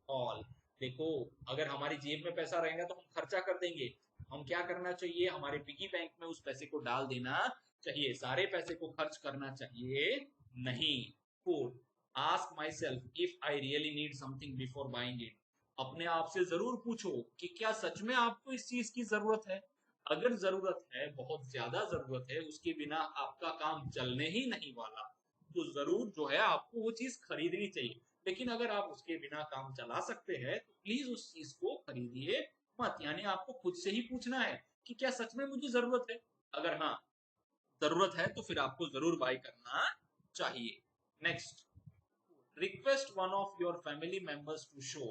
all. देखो, अगर हमारी जेब में पैसा रहेगा तो हम खर्चा कर देंगे। हम क्या करना चाहिए, हमारे पिगी बैंक में उस पैसे को डाल देना चाहिए, सारे पैसे को खर्च करना चाहिए नहीं। Fourth, ask my self if I really need something before buying it. अपने आप से जरूर पूछो कि क्या सच में आपको इस चीज की जरूरत है। अगर जरूरत है, बहुत ज्यादा जरूरत है, उसके बिना आपका काम चलने ही नहीं वाला, तो जरूर जो है आपको वो चीज खरीदनी चाहिए। लेकिन अगर आप उसके बिना काम चला सकते हैं तो प्लीज उस चीज को खरीदिए मत। यानी आपको खुद से ही पूछना है कि क्या सच में मुझे जरूरत है। अगर हाँ, जरूरत है तो फिर आपको जरूर बाय करना चाहिए। Next, request one of your family members to show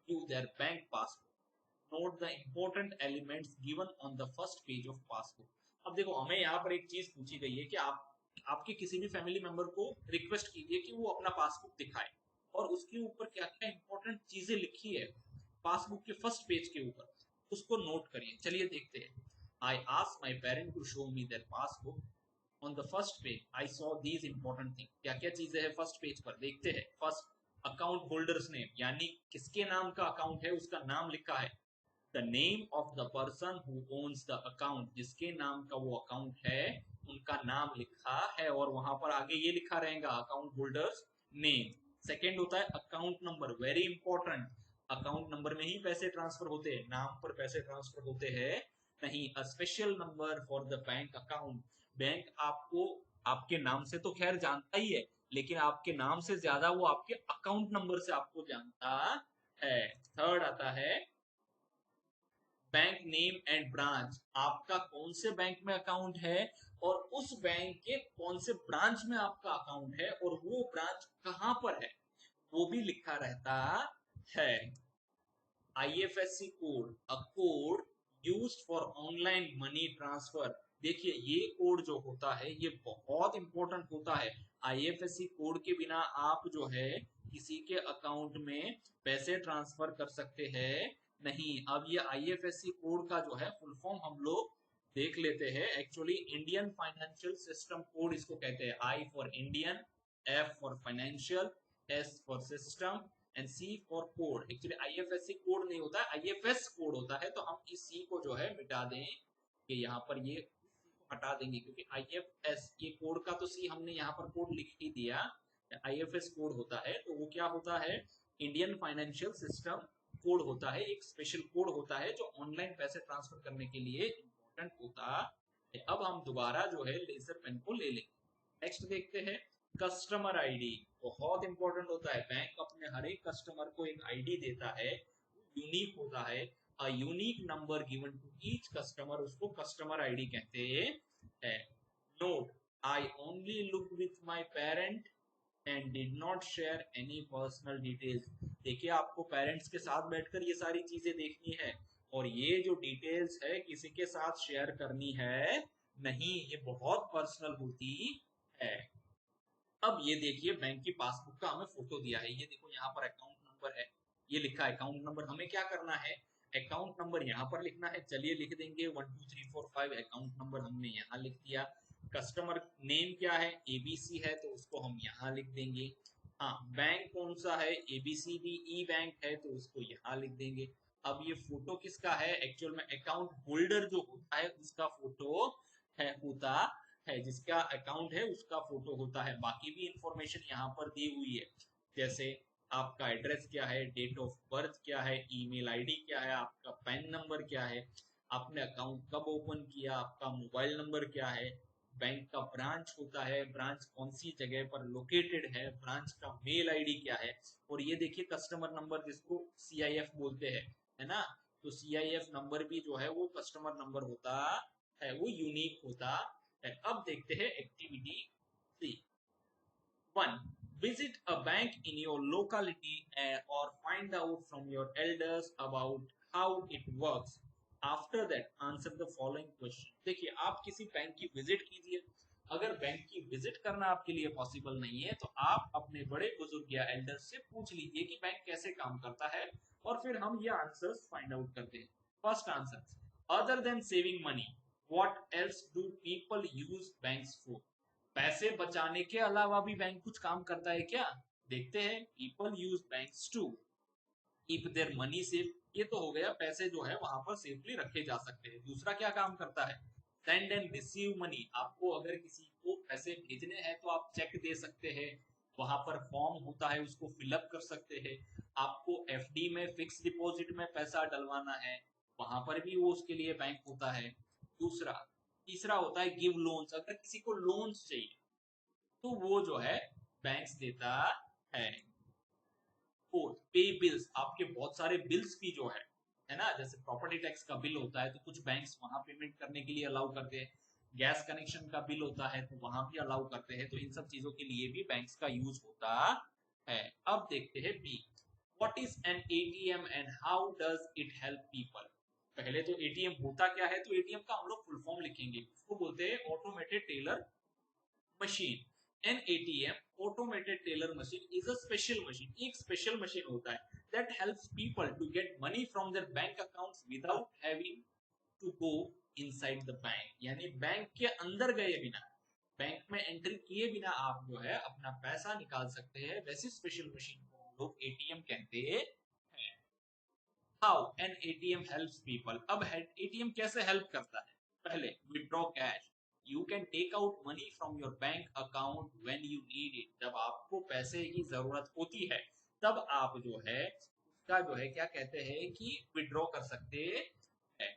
you their bank passbook. Note the important elements given on the first page of passbook. अब देखो, हमें यहाँ पर एक चीज पूछी गई है कि आप आपके किसी भी फैमिली मेंबर को रिक्वेस्ट कीजिए कि वो अपना पासबुक दिखाए, और उसके ऊपर क्या क्या इंपॉर्टेंट चीजें लिखी है पासबुक के फर्स्ट पेज के ऊपर, उसको नोट करिए। चलिए देखते हैं। I ask my parent to show me their passbook. On the first page I saw these important thing. क्या क्या चीजें हैं फर्स्ट पेज पर, देखते हैं। फर्स्ट, अकाउंट होल्डर्स नेम, यानी किसके नाम का अकाउंट है उसका नाम लिखा है। The name of the person who owns the account, जिसके नाम का वो अकाउंट है उनका नाम लिखा है और वहां पर आगे ये लिखा रहेगा अकाउंट होल्डर्स नेम। सेकेंड होता है account number, very important. Account number में ही पैसे ट्रांसफर होते हैं, नाम पर पैसे ट्रांसफर होते हैं नहीं। A special number for the bank account, bank आपको आपके नाम से तो खैर जानता ही है, लेकिन आपके नाम से ज्यादा वो आपके अकाउंट नंबर से आपको जानता है। थर्ड आता है बैंक नेम एंड ब्रांच, आपका कौन से बैंक में अकाउंट है और उस बैंक के कौन से ब्रांच में आपका अकाउंट है और वो ब्रांच कहां पर है वो भी लिखा रहता है। IFSC code, a code used for online money transfer. देखिए ये कोड जो होता है ये बहुत इंपॉर्टेंट होता है। IFSC कोड के बिना आप जो है किसी के अकाउंट में पैसे ट्रांसफर कर सकते हैं नहीं। अब ये IFSC कोड का जो है फुल फॉर्म हम लोग देख लेते हैं। Actually Indian financial system code इसको कहते हैं। I for Indian, F for financial, S for system and C for code. Actually IFSC code नहीं होता है, IFS कोड होता है। तो हम इस सी को जो है मिटा दें कि यहाँ पर ये हटा देंगे क्योंकि IFS ये कोड का तो सी हमने यहाँ पर कोड लिख ही दिया। IFS कोड होता है तो वो क्या होता है, इंडियन फाइनेंशियल सिस्टम कोड होता है। एक स्पेशल कोड होता है जो ऑनलाइन पैसे ट्रांसफर करने के लिए इंपॉर्टेंट होता है। अब हम दोबारा जो है लेजर पेन को ले लेंगे। नेक्स्ट देखते हैं कस्टमर आईडी, बहुत इंपॉर्टेंट होता है। बैंक अपने हर एक कस्टमर को एक आईडी देता है, यूनिक होता है। A unique number given to each customer, उसको कस्टमर आईडी कहते हैं। Note, I only look with my parent and did not share any personal details. देखिए आपको पेरेंट्स के साथ बैठकर ये सारी चीजें देखनी है और ये जो डिटेल्स है किसी के साथ शेयर करनी है नहीं, ये बहुत पर्सनल होती है। अब ये देखिए बैंक की पासबुक का हमें फोटो दिया है, ये देखो यहाँ पर अकाउंट नंबर है, ये लिखा है अकाउंट नंबर। हमें क्या करना है, अकाउंट नंबर यहाँ पर लिखना है। चलिए लिख देंगे 1 2 3 4 5, अकाउंट नंबर हमने यहाँ लिख दिया। कस्टमर नेम क्या है, ABC है तो उसको हम यहाँ लिख देंगे। हाँ बैंक कौन सा है, ABCD ई बैंक है तो उसको यहाँ लिख देंगे। अब ये फोटो किसका है, एक्चुअल में अकाउंट होल्डर जो होता है उसका फोटो है होता है, जिसका अकाउंट है उसका फोटो होता है। बाकी भी इंफॉर्मेशन यहाँ पर दी हुई है, जैसे आपका एड्रेस क्या है, डेट ऑफ बर्थ क्या है, ईमेल आईडी क्या है, आपका पैन नंबर क्या है, आपने अकाउंट कब ओपन किया, आपका मोबाइल नंबर क्या है, बैंक का ब्रांच होता है, ब्रांच कौन सी जगह पर लोकेटेड है, ब्रांच का मेल आईडी क्या है। और ये देखिए कस्टमर नंबर जिसको CIF बोलते हैं, है ना। तो CIF नंबर भी जो है वो कस्टमर नंबर होता है, वो यूनिक होता है। अब देखते हैं activity 3। 1. Visit a bank in your locality or find out from your elders about how it works. After that, answer the following question. देखिए आप किसी बैंक की विजिट कीजिए। अगर बैंक की विजिट करना आपके लिए पॉसिबल नहीं है तो आप अपने बड़े बुजुर्ग या एल्डर्स से पूछ लीजिए कि बैंक कैसे काम करता है और फिर हम ये आंसर्स फाइंड आउट करते हैं। First answer, other than saving money what else do people use banks for. पैसे बचाने के अलावा भी बैंक कुछ काम करता है क्या, देखते हैं। People use banks to keep their money safe, ये तो हो गया पैसे जो है वहां पर सेफली रखे जा सकते हैं। दूसरा क्या काम करता है, सेंड एंड रिसीव मनी, आपको अगर किसी को पैसे भेजने हैं तो आप चेक दे सकते हैं, वहां पर फॉर्म होता है उसको फिलअप कर सकते हैं। आपको FD में फिक्स डिपॉजिट में पैसा डलवाना है, वहां पर भी वो उसके लिए बैंक होता है। दूसरा, तीसरा होता है गिव लोन्स, अगर किसी को लोन्स चाहिए तो वो जो है बैंक्स देता है। फोर्थ, पे बिल्स, आपके बहुत सारे बिल्स भी जो है ना, जैसे प्रॉपर्टी टैक्स का बिल होता है तो कुछ बैंक्स वहां पेमेंट करने के लिए अलाउ करते हैं। गैस कनेक्शन का बिल होता है तो वहां भी अलाउ करते हैं। तो इन सब चीजों के लिए भी बैंक्स का यूज होता है। अब देखते हैं B, what is an ATM and how does it help people. पहले तो ATM होता क्या है, तो ATM का हम लोग फुल फॉर्म लिखेंगे, उसको बोलते हैं automated teller machine. An ATM automated teller machine is a special machine, एक स्पेशल मशीन होता है that helps people to get money from their bank accounts without having to go inside the bank, यानी bank के अंदर गए बिना, bank में entry किए बिना आप जो है अपना पैसा निकाल सकते हैं। वैसी स्पेशल मशीन को हम लोग ATM कहते हैं। How an ATM helps people. अब एटीएम कैसे हेल्प करता है? पहले withdraw cash, you can take out money from your bank account when you need it. जब आपको पैसे की जरूरत होती है तब आप जो है उसका जो है क्या कहते हैं कि विड्रॉ कर सकते हैं।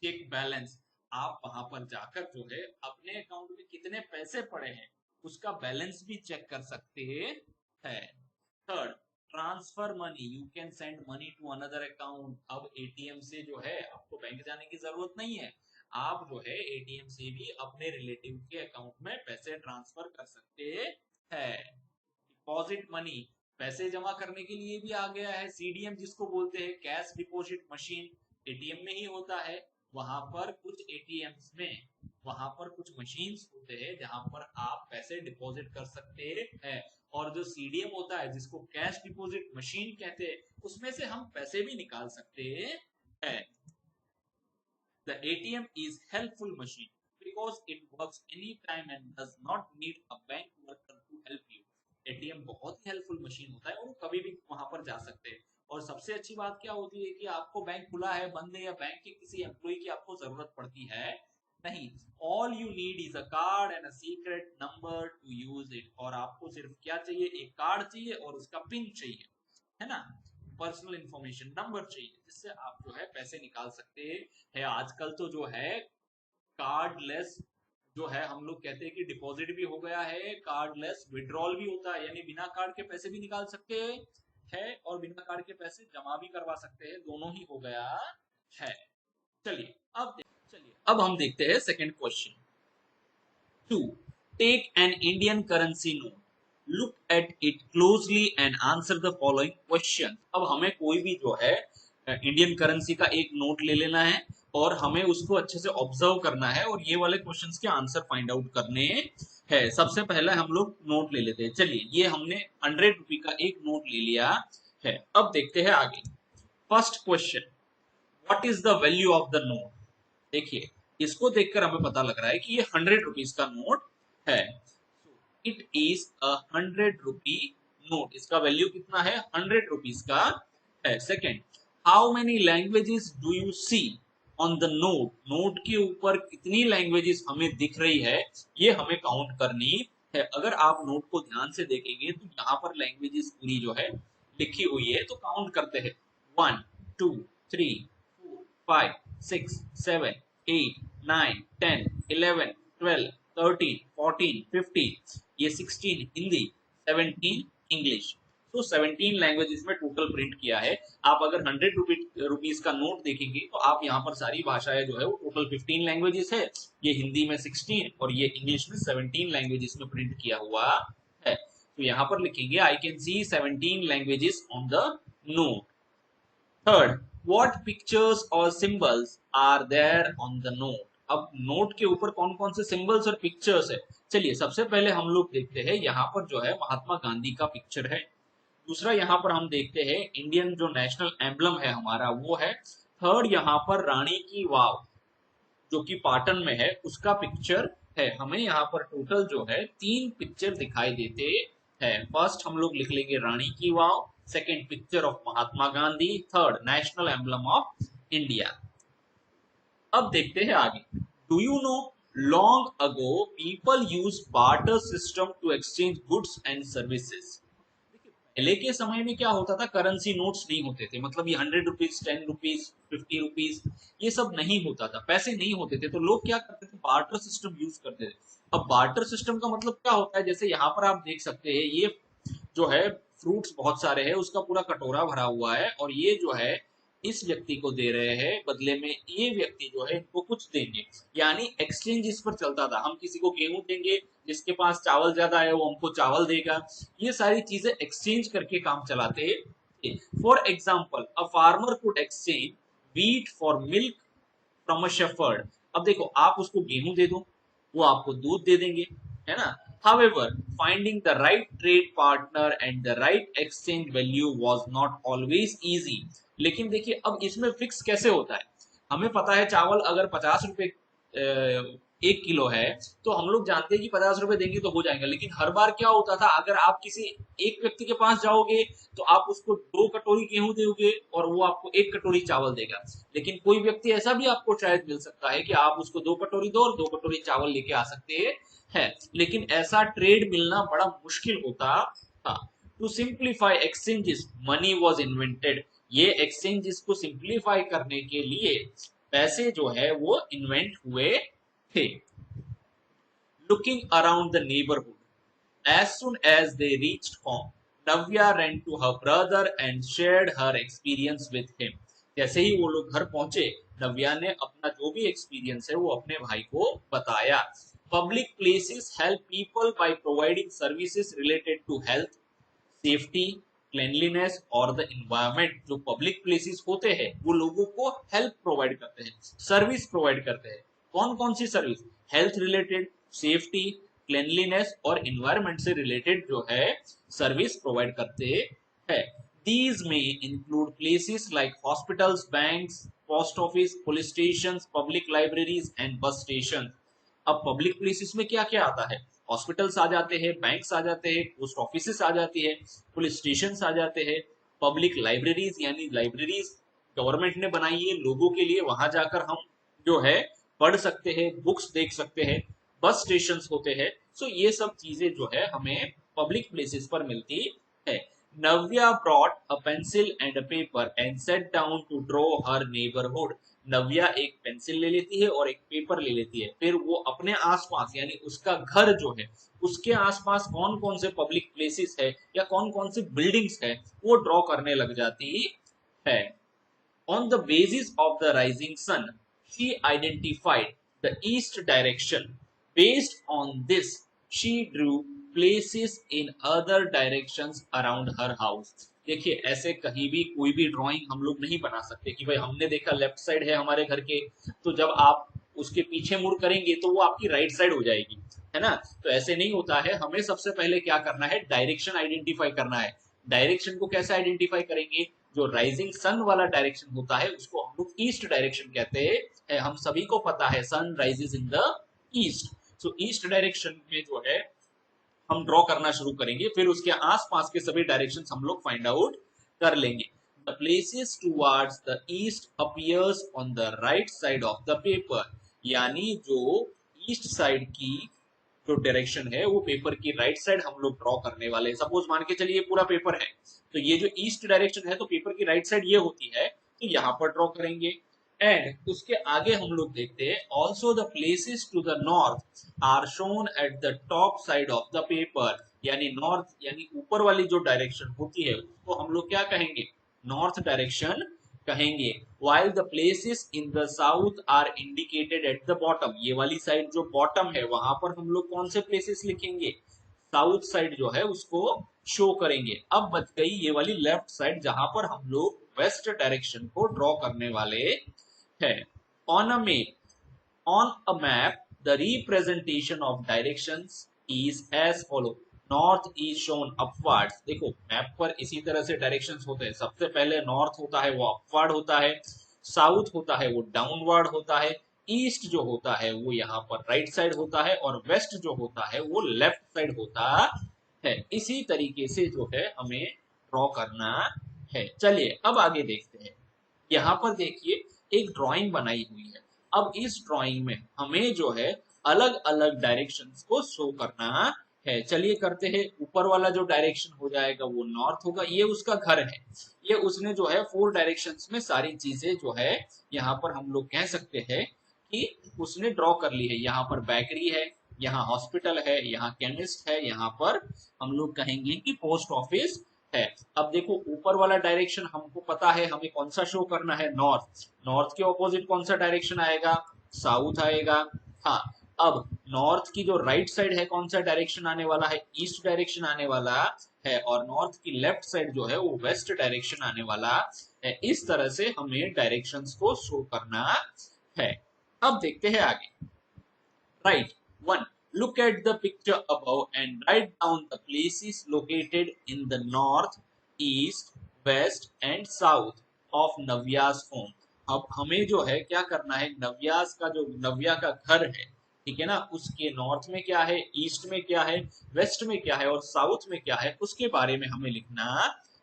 चेक बैलेंस, आप वहां पर जाकर जो है अपने अकाउंट में कितने पैसे पड़े हैं उसका बैलेंस भी चेक कर सकते हैं। Third, transfer money, you can send money to another account. अब एटीएम से जो है आपको बैंक जाने की जरूरत नहीं है, आप जो है एटीएम से भी अपने रिलेटिव के अकाउंट में पैसे ट्रांसफर कर सकते हैं। डिपॉजिट मनी, पैसे जमा करने के लिए भी आ गया है सीडीएम जिसको बोलते हैं, कैश डिपॉजिट मशीन, एटीएम में ही होता है। वहां पर कुछ एटीएम्स में वहां पर कुछ मशीन्स होते हैं जहां पर आप पैसे डिपॉजिट कर सकते हैं, और जो सीडीएम होता है जिसको कैश डिपॉजिट मशीन कहते हैं उसमें से हम पैसे भी निकाल सकते हैं। The ATM is helpful machine because it works anytime and does not need a bank worker to help you. ATM बहुत ही हेल्पफुल मशीन होता है और कभी भी वहां पर जा सकते हैं। और सबसे अच्छी बात क्या होती है कि आपको बैंक खुला है बंद है या बैंक के किसी एम्प्लॉय की आपको जरूरत पड़ती है नहीं। All you need is a card and a secret number two use it. और आपको सिर्फ क्या चाहिए, एक कार्ड चाहिए और उसका पिन चाहिए, है ना, पर्सनल इंफॉर्मेशन नंबर चाहिए जिससे आप जो है पैसे निकाल सकते हैं। आजकल तो जो है कार्डलेस जो है हम लोग कहते हैं कि डिपॉजिट भी हो गया है, कार्डलेस विड्रॉल भी होता है, यानी बिना कार्ड के पैसे भी निकाल सकते हैं और बिना कार्ड के पैसे जमा भी करवा सकते हैं, दोनों ही हो गया है। चलिए अब हम देखते हैं second question. 2. Take an Indian currency note. Look at it closely and answer the following question. अब हमें कोई भी जो है इंडियन करेंसी का एक नोट ले लेना है और हमें उसको अच्छे से ऑब्जर्व करना है और ये वाले क्वेश्चंस के आंसर फाइंड आउट करने हैं। सबसे पहले हम लोग नोट ले लेते हैं। चलिए ये हमने 100 रुपए का एक नोट ले लिया है। अब देखते हैं आगे। First question, what is the value of the note? देखिए इसको देखकर हमें पता लग रहा है कि ये 100 रुपीज का नोट है। It is a 100 rupee note. इसका वैल्यू कितना है? 100 रुपीज का है। Second, how many languages do you see on the note? Note के ऊपर कितनी लैंग्वेजेस हमें दिख रही है ये हमें काउंट करनी है। अगर आप नोट को ध्यान से देखेंगे तो यहाँ पर लैंग्वेजेस पूरी जो है लिखी हुई है, तो काउंट करते हैं। 1 2 3 4 5 6 7 8 9 10 11 12 13 14 15, ये 16 हिंदी, 17 इंग्लिश। तो 17 लैंग्वेजेस में टोटल प्रिंट किया है। आप अगर 100 रुपीज का नोट देखेंगे तो आप यहाँ पर सारी भाषाएं जो है वो टोटल 15 लैंग्वेजेस है। ये हिंदी में 16 और ये इंग्लिश में 17 लैंग्वेजेस में प्रिंट किया हुआ है। तो यहाँ पर लिखेंगे I can see 17 languages on the note. Third, what pictures और symbols are there on the note? अब नोट के ऊपर कौन कौन से सिंबल्स और पिक्चर्स है? चलिए सबसे पहले हम लोग देखते हैं यहाँ पर जो है महात्मा गांधी का पिक्चर है। दूसरा यहाँ पर हम देखते हैं इंडियन जो नेशनल एम्बलम है हमारा वो है। थर्ड, यहाँ पर रानी की वाव जो कि पाटन में है उसका पिक्चर है। हमें यहाँ पर टोटल जो है 3 पिक्चर दिखाई देते हैं। फर्स्ट हम लोग लिख लेंगे Rani ki Vav, second picture of Mahatma Gandhi, third national emblem of India. अब देखते हैं आगे। Do you know, long ago people use barter system to exchange goods and services. पहले के समय में क्या होता था, करेंसी नोट्स नहीं होते थे, मतलब ये 100 रुपीज 10 रुपीज 50 रुपीज ये सब नहीं होता था, पैसे नहीं होते थे, तो लोग क्या करते थे, बार्टर सिस्टम यूज करते थे। अब बार्टर सिस्टम का मतलब क्या होता है, जैसे यहाँ पर आप देख सकते हैं ये जो है फ्रूट्स बहुत सारे हैं, उसका पूरा कटोरा भरा हुआ है और ये जो है इस व्यक्ति को दे रहे हैं, बदले में ये व्यक्ति जो है इनको कुछ देंगे, यानी एक्सचेंज इस पर चलता था। हम किसी को गेहूं देंगे, जिसके पास चावल ज्यादा है वो हमको चावल देगा, ये सारी चीजें एक्सचेंज करके काम चलाते हैं। For example, a farmer could exchange wheat for milk from a shepherd. अब देखो आप उसको गेहूं दे दो, वो आपको दूध दे देंगे, है ना। However, finding the right trade partner and the right exchange value was not always easy. लेकिन देखिए अब इसमें फिक्स कैसे होता है, हमें पता है चावल अगर 50 रुपए 1 किलो है तो हम लोग जानते हैं कि 50 रुपए देंगे तो हो जाएगा, लेकिन हर बार क्या होता था, अगर आप किसी एक व्यक्ति के पास जाओगे तो आप उसको 2 कटोरी गेहूं दोगे और वो आपको 1 कटोरी चावल देगा। लेकिन कोई व्यक्ति ऐसा भी आपको शायद मिल सकता है कि आप उसको 2 कटोरी दो और 2 कटोरी चावल लेके आ सकते हैं, लेकिन ऐसा ट्रेड मिलना बड़ा मुश्किल होता था। To simplify exchanges money was invented. ये एक्सचेंजेस को सिंप्लीफाई करने के लिए पैसे जो है वो इन्वेंट हुए थे। Looking around the neighborhood, as soon as they reached home, Navya ran to her brother and shared her experience with him. जैसे ही वो लोग घर पहुंचे, नव्या ने अपना जो भी एक्सपीरियंस है वो अपने भाई को बताया। Public places help people by providing services related to health, safety, cleanliness और द इन्वायरमेंट। जो पब्लिक प्लेसेस होते हैं वो लोगों को हेल्प प्रोवाइड करते हैं, सर्विस प्रोवाइड करते हैं। कौन कौन सी service? Health related, safety, cleanliness और इन्वायरमेंट से रिलेटेड जो है सर्विस प्रोवाइड करते हैं। These may include places like hospitals, banks, post office, police stations, public libraries and bus stations. अब पब्लिक प्लेसेस में क्या क्या आता है? हॉस्पिटल्स आ जाते हैं, बैंक्स आ जाते हैं, पोस्ट ऑफिस आ जाती है, पुलिस स्टेशन आ जाते हैं, पब्लिक लाइब्रेरीज यानी लाइब्रेरीज गवर्नमेंट ने बनाई है लोगों के लिए, वहां जाकर हम जो है पढ़ सकते हैं, बुक्स देख सकते हैं, बस स्टेशन होते हैं। सो ये सब चीजें जो है हमें पब्लिक प्लेसेस पर मिलती है। Navya brought a pencil and a paper and set down to draw her neighbourhood. Navya एक पेंसिल ले लेती है और एक पेपर ले लेती है, फिर वो अपने आसपास यानी उसका घर जो है उसके आसपास कौन कौन से पब्लिक प्लेसेस है या कौन कौन से बिल्डिंग्स है वो ड्रॉ करने लग जाती है। On the basis of the rising sun, she identified the east direction. Based on this, she drew places in other directions around her house. देखिए ऐसे कहीं भी कोई भी ड्राइंग हम लोग नहीं बना सकते कि भाई हमने देखा लेफ्ट साइड है हमारे घर के, तो जब आप उसके पीछे मुड़ करेंगे तो वो आपकी राइट साइड हो जाएगी, है ना? तो ऐसे नहीं होता है, हमें सबसे पहले क्या करना है, डायरेक्शन आइडेंटिफाई करना है। डायरेक्शन को कैसे आइडेंटिफाई करेंगे? जो राइजिंग सन वाला डायरेक्शन होता है उसको हम लोग ईस्ट डायरेक्शन कहते हैं। हम सभी को पता है sun rises in the east. So east direction में जो है हम ड्रॉ करना शुरू करेंगे, फिर उसके आसपास के सभी डायरेक्शंस हम लोग फाइंड आउट कर लेंगे। The places towards the east appears on the right side of the paper. यानी जो ईस्ट साइड की जो डायरेक्शन है वो पेपर की राइट साइड हम लोग ड्रॉ करने वाले हैं। सपोज मान के चलिए पूरा पेपर है, तो ये जो ईस्ट डायरेक्शन है तो पेपर की राइट साइड ये होती है, तो यहाँ पर ड्रॉ करेंगे। एंड उसके आगे हम लोग देखते हैं, also the places to the north are shown at the top side of the paper. यानी नॉर्थ यानी ऊपर वाली जो डायरेक्शन होती है उसको हम लोग क्या कहेंगे? नॉर्थ डायरेक्शन कहेंगे। while the places in the south are indicated at the bottom। ये वाली साइड जो बॉटम है वहां पर हम लोग कौन से प्लेसेस लिखेंगे? साउथ साइड जो है उसको शो करेंगे। अब बच गई ये वाली लेफ्ट साइड जहां पर हम लोग वेस्ट डायरेक्शन को ड्रॉ करने वाले हैं। On a map On a map, the representation of directions is as follow। North is shown upwards. देखो मैप पर इसी तरह से डायरेक्शंस होते हैं। सबसे पहले नॉर्थ होता है वो अपवर्ड होता है, साउथ होता है वो डाउनवर्ड होता है, ईस्ट जो होता है वो यहाँ पर राइट साइड होता है और वेस्ट जो होता है वो लेफ्ट साइड होता है। इसी तरीके से जो है हमें ड्रॉ करना है। चलिए अब आगे देखते हैं। यहाँ पर देखिए एक ड्राइंग बनाई हुई है। अब इस ड्राइंग में हमें जो है अलग अलग डायरेक्शंस को शो करना है। चलिए करते हैं। ऊपर वाला जो डायरेक्शन हो जाएगा वो नॉर्थ होगा, ये उसका घर है। ये उसने जो है 4 डायरेक्शंस में सारी चीजें जो है यहाँ पर हम लोग कह सकते हैं कि उसने ड्रॉ कर ली है। यहाँ पर बेकरी है, यहाँ हॉस्पिटल है, यहाँ केमिस्ट है, यहाँ पर हम लोग कहेंगे कि पोस्ट ऑफिस है। अब देखो ऊपर वाला डायरेक्शन हमको पता है हमें कौन सा शो करना है, नॉर्थ। नॉर्थ के ऑपोजिट कौन सा डायरेक्शन आएगा? साउथ आएगा। हाँ, अब नॉर्थ की जो राइट साइड है कौन सा डायरेक्शन आने वाला है? ईस्ट डायरेक्शन आने वाला है। और नॉर्थ की लेफ्ट साइड जो है वो वेस्ट डायरेक्शन आने वाला है। इस तरह से हमें डायरेक्शंस को शो करना है। अब देखते हैं आगे। Right 1, look at the picture above and write down the places located in the north, east, west and south of Navya's home। अब हमें जो है क्या करना है, नव्या का घर है ठीक है ना, उसके नॉर्थ में क्या है, ईस्ट में क्या है, वेस्ट में क्या है और साउथ में क्या है, उसके बारे में हमें लिखना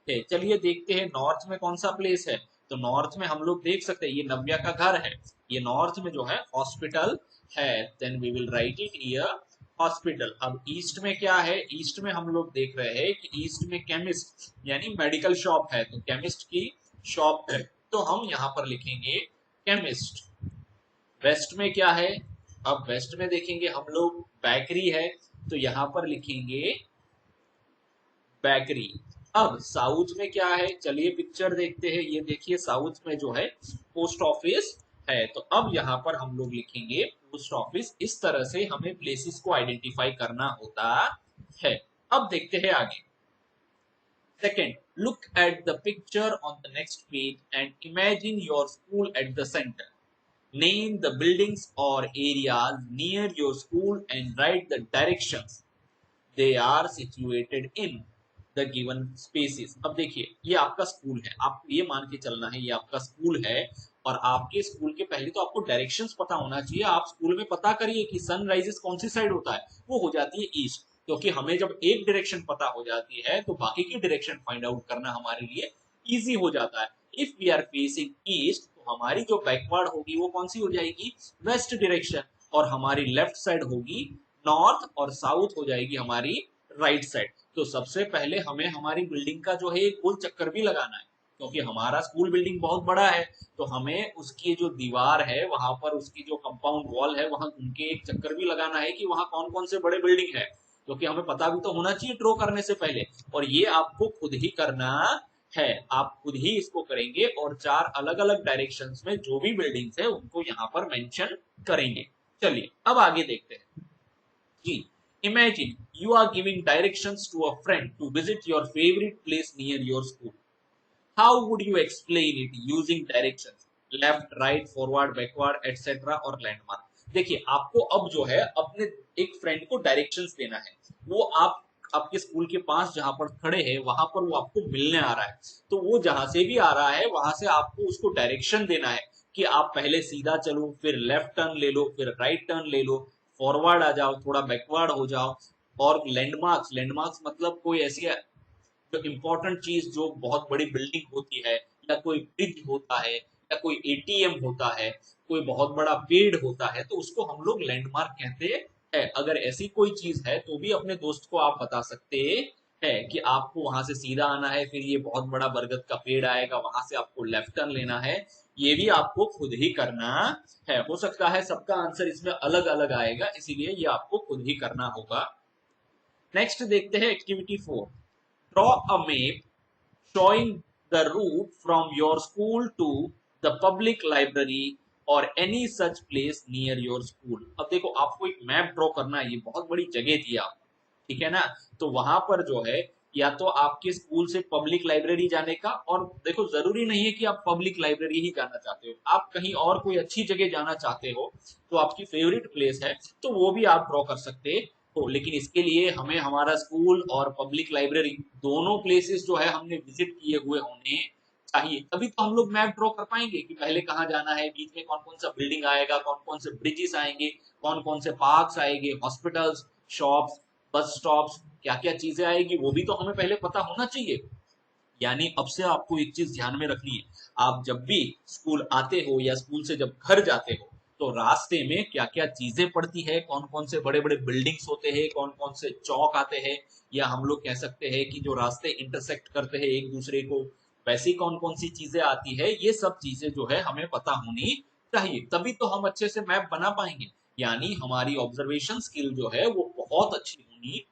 है। चलिए देखते हैं नॉर्थ में कौन सा प्लेस है। तो नॉर्थ में हम लोग देख सकते हैं ये नव्या का घर है, ये नॉर्थ में जो है हॉस्पिटल है, then we will write it here hospital. अब ईस्ट में क्या है, ईस्ट में हम लोग देख रहे हैं कि ईस्ट में केमिस्ट यानी मेडिकल शॉप है, तो केमिस्ट की शॉप है, तो हम यहाँ पर लिखेंगे केमिस्ट। वेस्ट में क्या है, अब वेस्ट में देखेंगे हम लोग बेकरी है, तो यहां पर लिखेंगे बेकरी। अब साउथ में क्या है, चलिए पिक्चर देखते हैं, ये देखिए साउथ में जो है पोस्ट ऑफिस है, तो अब यहाँ पर हम लोग लिखेंगे पोस्ट ऑफिस। इस तरह से हमें प्लेसेस को आइडेंटिफाई करना होता है। अब देखते हैं आगे। Second, look at the picture on the next page and imagine your school at the center. Name the buildings or areas near your school and write the directions they are situated in the given spaces. अब देखिए ये आपका school है, आपको ये मान के चलना है ये आपका स्कूल है, और आपके स्कूल के पहले तो आपको डायरेक्शंस पता होना चाहिए। आप स्कूल में पता करिए कि सनराइजेस कौन सी साइड होता है, वो हो जाती है ईस्ट, क्योंकि हमें जब एक डायरेक्शन पता हो जाती है तो बाकी की डायरेक्शन फाइंड आउट करना हमारे लिए इजी हो जाता है। If we are facing east तो हमारी जो बैकवर्ड होगी वो कौन सी हो जाएगी, वेस्ट डायरेक्शन, और हमारी लेफ्ट साइड होगी नॉर्थ, और साउथ हो जाएगी हमारी राइट साइड। तो सबसे पहले हमें हमारी बिल्डिंग का जो है एक गोल चक्कर भी लगाना है, क्योंकि हमारा स्कूल बिल्डिंग बहुत बड़ा है, तो हमें उसकी जो दीवार है वहां पर उसकी जो कंपाउंड वॉल है वहां घूम के एक चक्कर भी लगाना है कि वहां कौन कौन से बड़े बिल्डिंग है, क्योंकि हमें पता भी तो होना चाहिए ड्रॉ करने से पहले। और ये आपको खुद ही करना है, आप खुद ही इसको करेंगे और चार अलग अलग डायरेक्शंस में जो भी बिल्डिंग्स है उनको यहाँ पर मेंशन करेंगे। चलिए अब आगे देखते हैं जी। Imagine you are giving directions to a friend to visit your favorite place near your school. How would you explain it using directions? Left, right, forward, backward, etc. और लैंडमार्क। देखिए आपको अब जो है अपने एक फ्रेंड को डायरेक्शंस देना है, वो आप आपके स्कूल के पास जहां पर खड़े हैं वहां पर वो आपको मिलने आ रहा है, तो वो जहां से भी आ रहा है वहां से आपको उसको डायरेक्शन देना है कि आप पहले सीधा चलो, फिर लेफ्ट टर्न ले लो, फिर राइट टर्न ले लो, फॉरवर्ड आ जाओ, थोड़ा बैकवर्ड हो जाओ। और लैंडमार्क्स, लैंडमार्क्स मतलब कोई ऐसी जो इम्पोर्टेंट चीज जो बहुत बड़ी बिल्डिंग होती है, या कोई ब्रिज होता है, या कोई एटीएम होता है, कोई बहुत बड़ा पेड़ होता है, तो उसको हम लोग लैंडमार्क कहते हैं। अगर ऐसी कोई चीज है तो भी अपने दोस्त को आप बता सकते हैं कि आपको वहां से सीधा आना है, फिर ये बहुत बड़ा बरगद का पेड़ आएगा, वहां से आपको लेफ्ट टर्न लेना है। ये भी आपको खुद ही करना है। हो सकता है सबका आंसर इसमें अलग अलग आएगा, इसीलिए ये आपको खुद ही करना होगा। नेक्स्ट देखते हैं activity 4। Draw a map showing the route from your school to the public library or any such place near your school. अब देखो आपको एक मैप ड्रॉ करना है, ये बहुत बड़ी जगह थी आप, ठीक है ना, तो वहां पर जो है या तो आपके स्कूल से पब्लिक लाइब्रेरी जाने का, और देखो जरूरी नहीं है कि आप पब्लिक लाइब्रेरी ही जाना चाहते हो, आप कहीं और कोई अच्छी जगह जाना चाहते हो, तो आपकी फेवरेट प्लेस है तो वो भी आप ड्रॉ कर सकते हो। लेकिन इसके लिए हमें हमारा स्कूल और पब्लिक लाइब्रेरी दोनों प्लेसेस जो है हमने विजिट किए हुए होने चाहिए, तभी तो हम लोग मैप ड्रॉ कर पाएंगे कि पहले कहाँ जाना है, बीच में कौन कौन सा बिल्डिंग आएगा, कौन कौन से ब्रिजेस आएंगे, कौन कौन से पार्क्स आएंगे, हॉस्पिटल्स, शॉप्स, बस स्टॉप्स, क्या क्या चीजें आएगी वो भी तो हमें पहले पता होना चाहिए। यानी अब से आपको एक चीज ध्यान में रखनी है, आप जब भी स्कूल आते हो या स्कूल से जब घर जाते हो तो रास्ते में क्या क्या चीजें पड़ती है, कौन कौन से बड़े बड़े बिल्डिंग्स होते हैं, कौन कौन से चौक आते हैं, या हम लोग कह सकते हैं कि जो रास्ते इंटरसेक्ट करते हैं एक दूसरे को, वैसी कौन कौन सी चीजें आती है, ये सब चीजें जो है हमें पता होनी चाहिए, तभी तो हम अच्छे से मैप बना पाएंगे। यानी हमारी ऑब्जर्वेशन स्किल जो है वो बहुत अच्छी होनी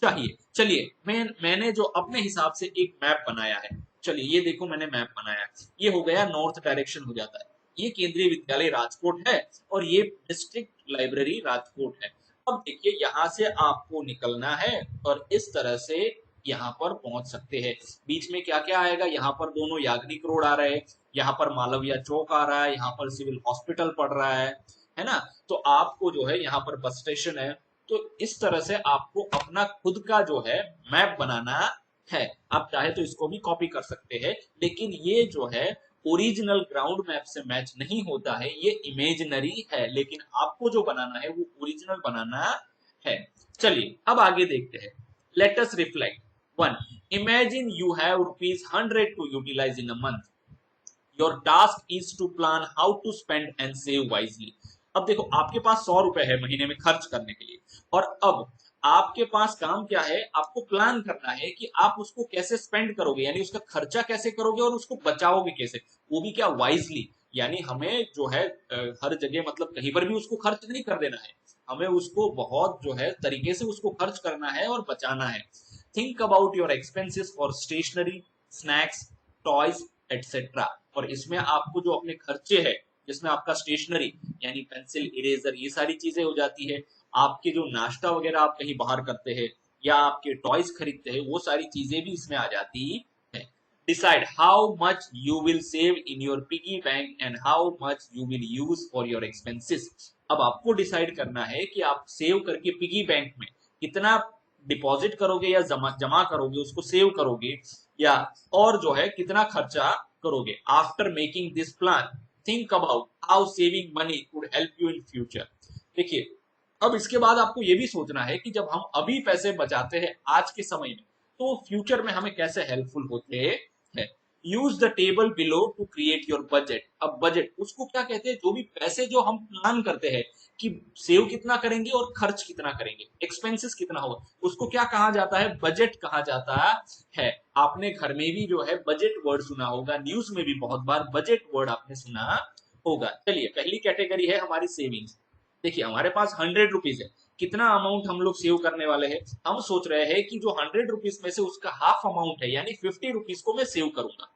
चाहिए। चलिए मैंने जो अपने हिसाब से एक मैप बनाया है, चलिए ये देखो मैंने मैप बनाया है, ये हो गया नॉर्थ डायरेक्शन हो जाता है, ये केंद्रीय विद्यालय राजकोट है और ये डिस्ट्रिक्ट लाइब्रेरी राजकोट है। अब देखिए यहाँ से आपको निकलना है और इस तरह से यहाँ पर पहुंच सकते हैं। बीच में क्या क्या आएगा, यहाँ पर दोनों याग्निक रोड आ रहे हैं, यहाँ पर मालविया चौक आ रहा है, यहाँ पर सिविल हॉस्पिटल पड़ रहा है ना, तो आपको जो है यहाँ पर बस स्टेशन है। तो इस तरह से आपको अपना खुद का जो है मैप बनाना है। आप चाहे तो इसको भी कॉपी कर सकते हैं, लेकिन ये जो है ओरिजिनल ग्राउंड मैप से मैच नहीं होता है, ये इमेजिनरी है, लेकिन आपको जो बनाना है वो ओरिजिनल बनाना है। चलिए अब आगे देखते हैं। Let us reflect. One, imagine you have ₹100 to utilize in a month. Your task is to plan how to spend and save wisely. अब देखो आपके पास 100 रुपए है महीने में खर्च करने के लिए, और अब आपके पास काम क्या है, आपको प्लान करना है कि आप उसको कैसे स्पेंड करोगे, यानी उसका खर्चा कैसे करोगे और उसको बचाओगे कैसे, वो भी क्या वाइजली। यानी हमें जो है हर जगह मतलब कहीं पर भी उसको खर्च नहीं कर देना है, हमें उसको बहुत जो है तरीके से उसको खर्च करना है और बचाना है। Think about your expenses for stationery, snacks, toys etcetera. और इसमें आपको जो अपने खर्चे है, जिसमें आपका स्टेशनरी यानी पेंसिल, इरेजर, ये सारी चीजें हो जाती है, आपके जो नाश्ता वगैरह आप कहीं बाहर करते हैं या आपके टॉयज खरीदते हैं, वो सारी चीजें भी इसमें आ जाती है। Decide how much you will save in your piggy bank and how much you will use for your expenses. अब आपको डिसाइड करना है कि आप सेव करके पिगी बैंक में कितना डिपॉजिट करोगे या जमा जमा करोगे, उसको सेव करोगे, या और जो है कितना खर्चा करोगे। After making this plan, think about how saving money would help you in future. देखिए अब इसके बाद आपको ये भी सोचना है कि जब हम अभी पैसे बचाते हैं आज के समय में, तो फ्यूचर में हमें कैसे हेल्पफुल होते हैं। Use the table below to create your budget. अब बजट उसको क्या कहते हैं, जो भी पैसे जो हम प्लान करते हैं कि सेव कितना करेंगे और खर्च कितना करेंगे, एक्सपेंसेस कितना होगा, उसको क्या कहा जाता है, बजट कहा जाता है। आपने घर में भी जो है बजट वर्ड सुना होगा, न्यूज में भी बहुत बार बजट वर्ड आपने सुना होगा। चलिए पहली कैटेगरी है हमारी सेविंग्स। देखिए हमारे पास 100 रुपीज है, कितना अमाउंट हम लोग सेव करने वाले हैं, हम सोच रहे हैं कि जो 100 रुपीज में से उसका हाफ अमाउंट है यानी 50 रुपीज को मैं सेव करूंगा।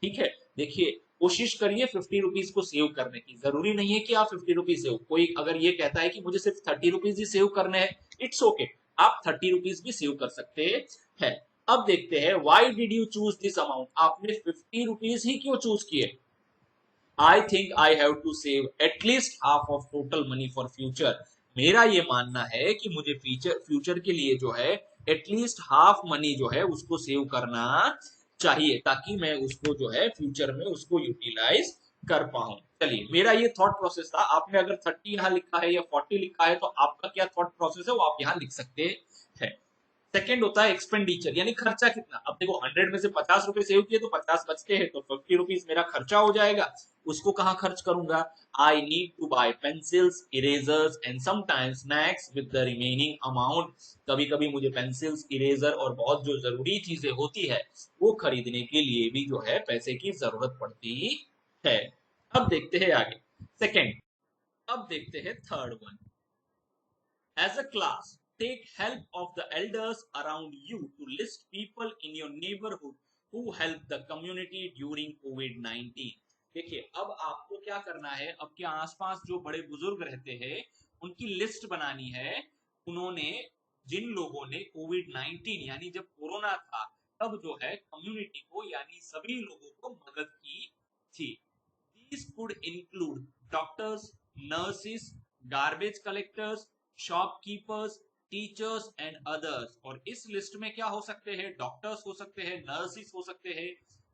ठीक है, देखिए कोशिश करिए 50 रुपीज को सेव करने की, जरूरी नहीं है कि आप 50 रुपीज सेव, कोई अगर ये कहता है कि मुझे सिर्फ 30 रुपीज ही सेव करने हैं, इट्स ओके, आप 30 रुपीज भी सेव कर सकते हैं। अब देखते हैं why did you choose this amount, आपने 50 रुपीज ही क्यों चूज किए। I think I have to save at least half of total money for future. मेरा ये मानना है कि मुझे फ्यूचर फ्यूचर के लिए जो है एटलीस्ट हाफ मनी जो है उसको सेव करना चाहिए, ताकि मैं उसको जो है फ्यूचर में उसको यूटिलाइज कर पाऊं। चलिए मेरा ये थॉट प्रोसेस था, आपने अगर 30 यहाँ लिखा है या 40 लिखा है तो आपका क्या थॉट प्रोसेस है वो आप यहाँ लिख सकते हैं। सेकंड होता है एक्सपेंडिचर, यानी खर्चा कितना। अब देखो 100 में से 50 रुपए सेव किए तो 50 बचते हैं, तो 50 रुपीज मेरा खर्चा हो जाएगा। उसको कहाँ खर्च करूंगा, I need to buy pencils, erasers and sometimes snacks with the remaining amount. कभी कभी मुझे पेंसिल्स, इरेजर और बहुत जो जरूरी चीजें होती है वो खरीदने के लिए भी जो है पैसे की जरूरत पड़ती है। अब देखते हैं आगे सेकंड। अब देखते हैं third one. As a class, take help of the elders around you to list people in your neighborhood who help the community during COVID-19। देखिए अब आपको क्या करना है, आपके आसपास जो बड़े बुजुर्ग रहते हैं उनकी लिस्ट बनानी है। उन्होंने जिन लोगों ने कोविड-19 यानी जब कोरोना था तब जो है कम्युनिटी को यानी सभी लोगों को मदद की थी। These could include doctors, nurses, garbage collectors, shopkeepers, teachers and others. और इस लिस्ट में क्या हो सकते हैं, डॉक्टर्स हो सकते हैं, नर्सिस हो सकते हैं,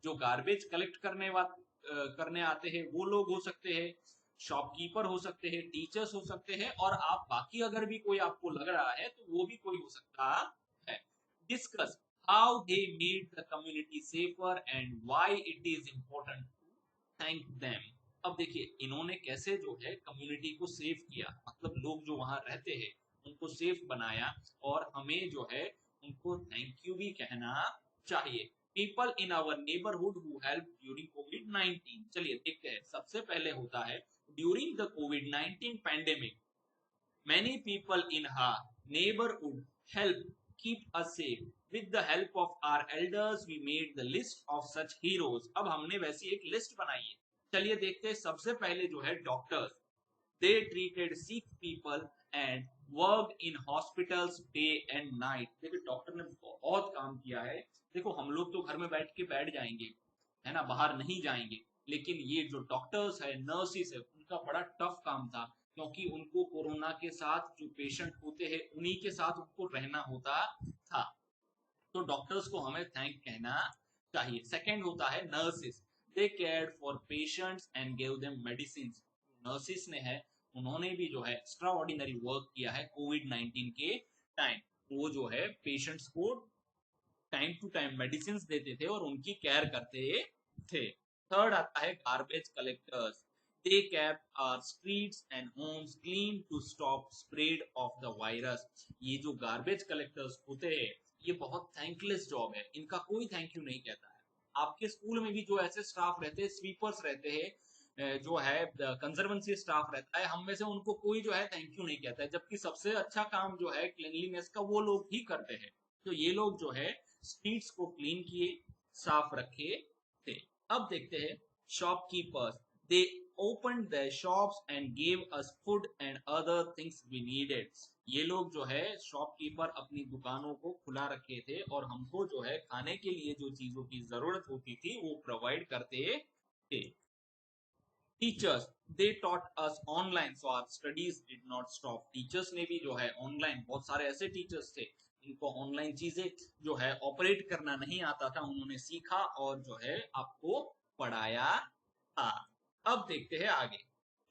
जो गार्बेज कलेक्ट करने आते हैं वो लोग हो सकते हैं, शॉपकीपर हो सकते हैं, टीचर्स हो सकते हैं, और आप बाकी अगर भी कोई आपको लग रहा है तो वो भी कोई हो सकता है। Discuss how they made the community safer and why it is important to thank them. अब देखिए इन्होंने कैसे जो है कम्युनिटी को सेव किया, मतलब लोग जो वहां रहते हैं उनको सेफ बनाया, और हमें जो है उनको थैंक यू भी कहना चाहिए। People in our neighbourhood who help during कोविड-19। चलिए देखते हैं, सबसे पहले होता है ड्यूरिंग द कोविड-19 pandemic many people in our neighborhood help keep us safe. With the help of our elders we made the list of such heroes। अब हमने वैसी एक लिस्ट बनाई है। चलिए देखते हैं, सबसे पहले जो है doctors, they treated sick people and worked in hospitals day and night। देखिए डॉक्टर ने बहुत काम किया है। देखो हम लोग तो घर में बैठ जाएंगे, है ना, बाहर नहीं जाएंगे, लेकिन ये जो डॉक्टर्स है, नर्सिस है, उनका बड़ा टफ काम था, क्योंकि उनको कोरोना के साथ जो पेशेंट होते हैं उन्हीं के साथ उनको रहना होता था। तो डॉक्टर्स को हमें थैंक कहना चाहिए। सेकंड होता है nurses, they cared for patients and gave them medicine. Nurses ने है उन्होंने भी जो है एक्स्ट्रा ऑर्डिनरी वर्क किया है कोविड 19 के टाइम। वो जो है पेशेंट्स को टाइम टू टाइम मेडिसिन देते थे और उनकी केयर करते थे। थर्ड आता है garbage collectors. They kept our streets and homes clean to stop spread of the virus. ये जो गार्बेज कलेक्टर्स होते हैं ये बहुत थैंकलेस जॉब है, इनका कोई थैंक यू नहीं कहता है। आपके स्कूल में भी जो ऐसे स्टाफ रहते हैं, स्वीपर्स रहते हैं, जो है कंजर्वेंसी स्टाफ रहता है, हम में से उनको कोई जो है थैंक यू नहीं कहता है, जबकि सबसे अच्छा काम जो है क्लीनलीनेस का वो लोग ही करते हैं। तो ये लोग जो है स्ट्रीट्स को क्लीन किए, साफ रखे थे। अब देखते हैं shopkeepers. They opened their shops and gave us food and other things we needed। ये लोग जो है शॉपकीपर अपनी दुकानों को खुला रखे थे और हमको जो है खाने के लिए जो चीजों की जरूरत होती थी वो प्रोवाइड करते थे। Teachers they taught us online so our studies did not stop. Teachers ने भी जो है ऑनलाइन, बहुत सारे ऐसे टीचर्स थे इनको ऑनलाइन चीजें जो है ऑपरेट करना नहीं आता था, उन्होंने सीखा और जो है आपको पढ़ाया था। अब देखते हैं आगे।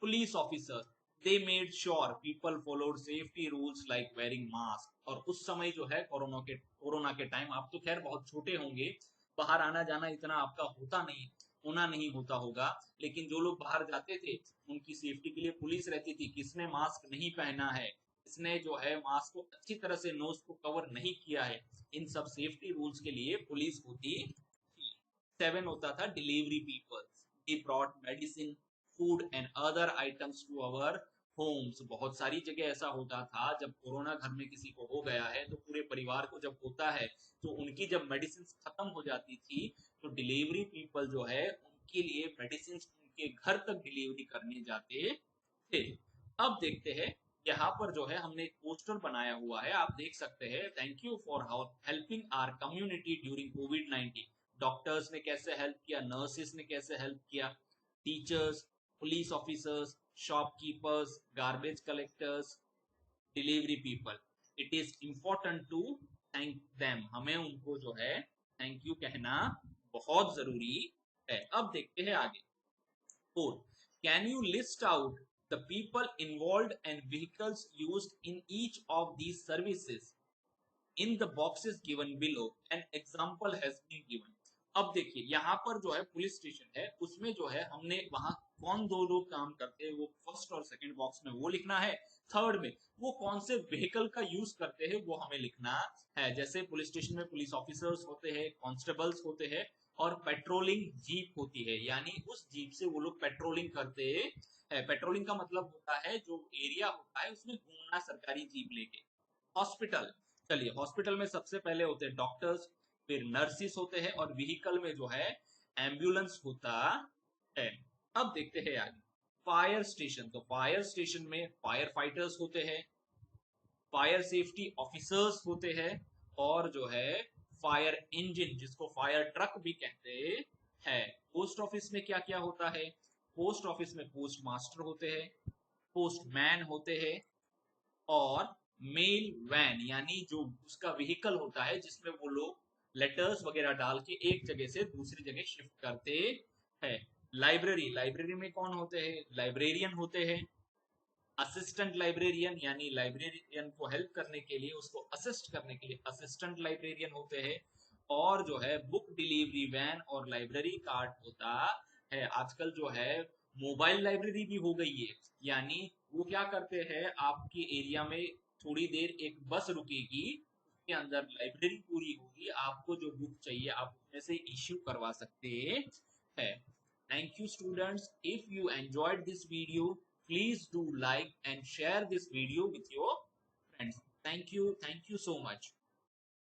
Police officers they made sure people followed safety rules like wearing mask. और उस समय जो है कोरोना के टाइम, आप तो खैर बहुत छोटे होंगे, बाहर आना जाना इतना आपका होना नहीं होता होगा, लेकिन जो लोग बाहर जाते थे उनकी सेफ्टी के लिए पुलिस रहती थी। किसने मास्क नहीं पहना है, किसने जो है मास्क को अच्छी तरह से नोज को कवर नहीं किया है, इन सब सेफ्टी रूल्स के लिए पुलिस होती थी। 7 होता था delivery people. They brought medicine, food and other items to our homes. बहुत सारी जगह ऐसा होता था जब कोरोना घर में किसी को हो गया है तो पूरे परिवार को जब होता है तो उनकी जब मेडिसिन खत्म हो जाती थी तो डिलीवरी पीपल जो है उनके लिए मेडिसिन उनके घर तक डिलीवरी करने जाते थे। अब देखते हैं, यहाँ पर जो है हमने एक पोस्टर बनाया हुआ है, आप देख सकते हैं। Thank you for helping our community during COVID 19। Doctors ने कैसे हेल्प किया, नर्सिस ने कैसे हेल्प किया, teachers, police officers, shopkeepers, garbage collectors, delivery people. It is important to thank them. हमें उनको जो है थैंक यू कहना बहुत जरूरी है। अब देखते हैं आगे। 4. Can you list out the people involved and vehicles used in each of these services? In the boxes given below an example has been given। अब देखिए यहाँ पर जो है पुलिस स्टेशन है, उसमें जो है हमने वहां कौन दो लोग काम करते हैं वो फर्स्ट और सेकंड बॉक्स में वो लिखना है। थर्ड में वो कौन से व्हीकल का यूज करते हैं वो हमें लिखना है। जैसे पुलिस स्टेशन में पुलिस ऑफिसर्स होते हैं, कांस्टेबल्स होते हैं और पेट्रोलिंग जीप होती है, यानी उस जीप से वो लोग पेट्रोलिंग करते हैं। पेट्रोलिंग का मतलब होता है जो एरिया होता है उसमें घूमना सरकारी जीप लेके। हॉस्पिटल, चलिए हॉस्पिटल में सबसे पहले होते हैं डॉक्टर्स, फिर नर्सिस होते हैं और व्हीकल में जो है एम्बुलेंस होता है। अब देखते हैं आगे। फायर स्टेशन, तो फायर स्टेशन में फायर फाइटर्स होते हैं, फायर सेफ्टी ऑफिसर्स होते हैं और जो है फायर इंजन जिसको फायर ट्रक भी कहते हैं। पोस्ट ऑफिस में क्या क्या होता है, पोस्ट ऑफिस में पोस्ट मास्टर होते हैं, पोस्टमैन होते हैं और मेल वैन यानी जो उसका व्हीकल होता है जिसमें वो लोग लेटर्स वगैरह डाल के एक जगह से दूसरी जगह शिफ्ट करते हैं। लाइब्रेरी, लाइब्रेरी में कौन होते हैं, लाइब्रेरियन होते हैं। असिस्टेंट लाइब्रेरियन यानी लाइब्रेरियन को हेल्प करने के लिए, उसको असिस्ट करने के लिए असिस्टेंट लाइब्रेरियन होते हैं। और जो है बुक डिलीवरी वैन और लाइब्रेरी कार्ड होता है। आजकल जो है मोबाइल लाइब्रेरी भी हो गई है, यानी वो क्या करते हैं आपके एरिया में थोड़ी देर एक बस रुकेगी, उसके अंदर लाइब्रेरी पूरी होगी, आपको जो बुक चाहिए आप उसमें से इश्यू करवा सकते हैं। Thank you students. If you enjoyed this video, please do like and share this video with your friends. Thank you. Thank you so much.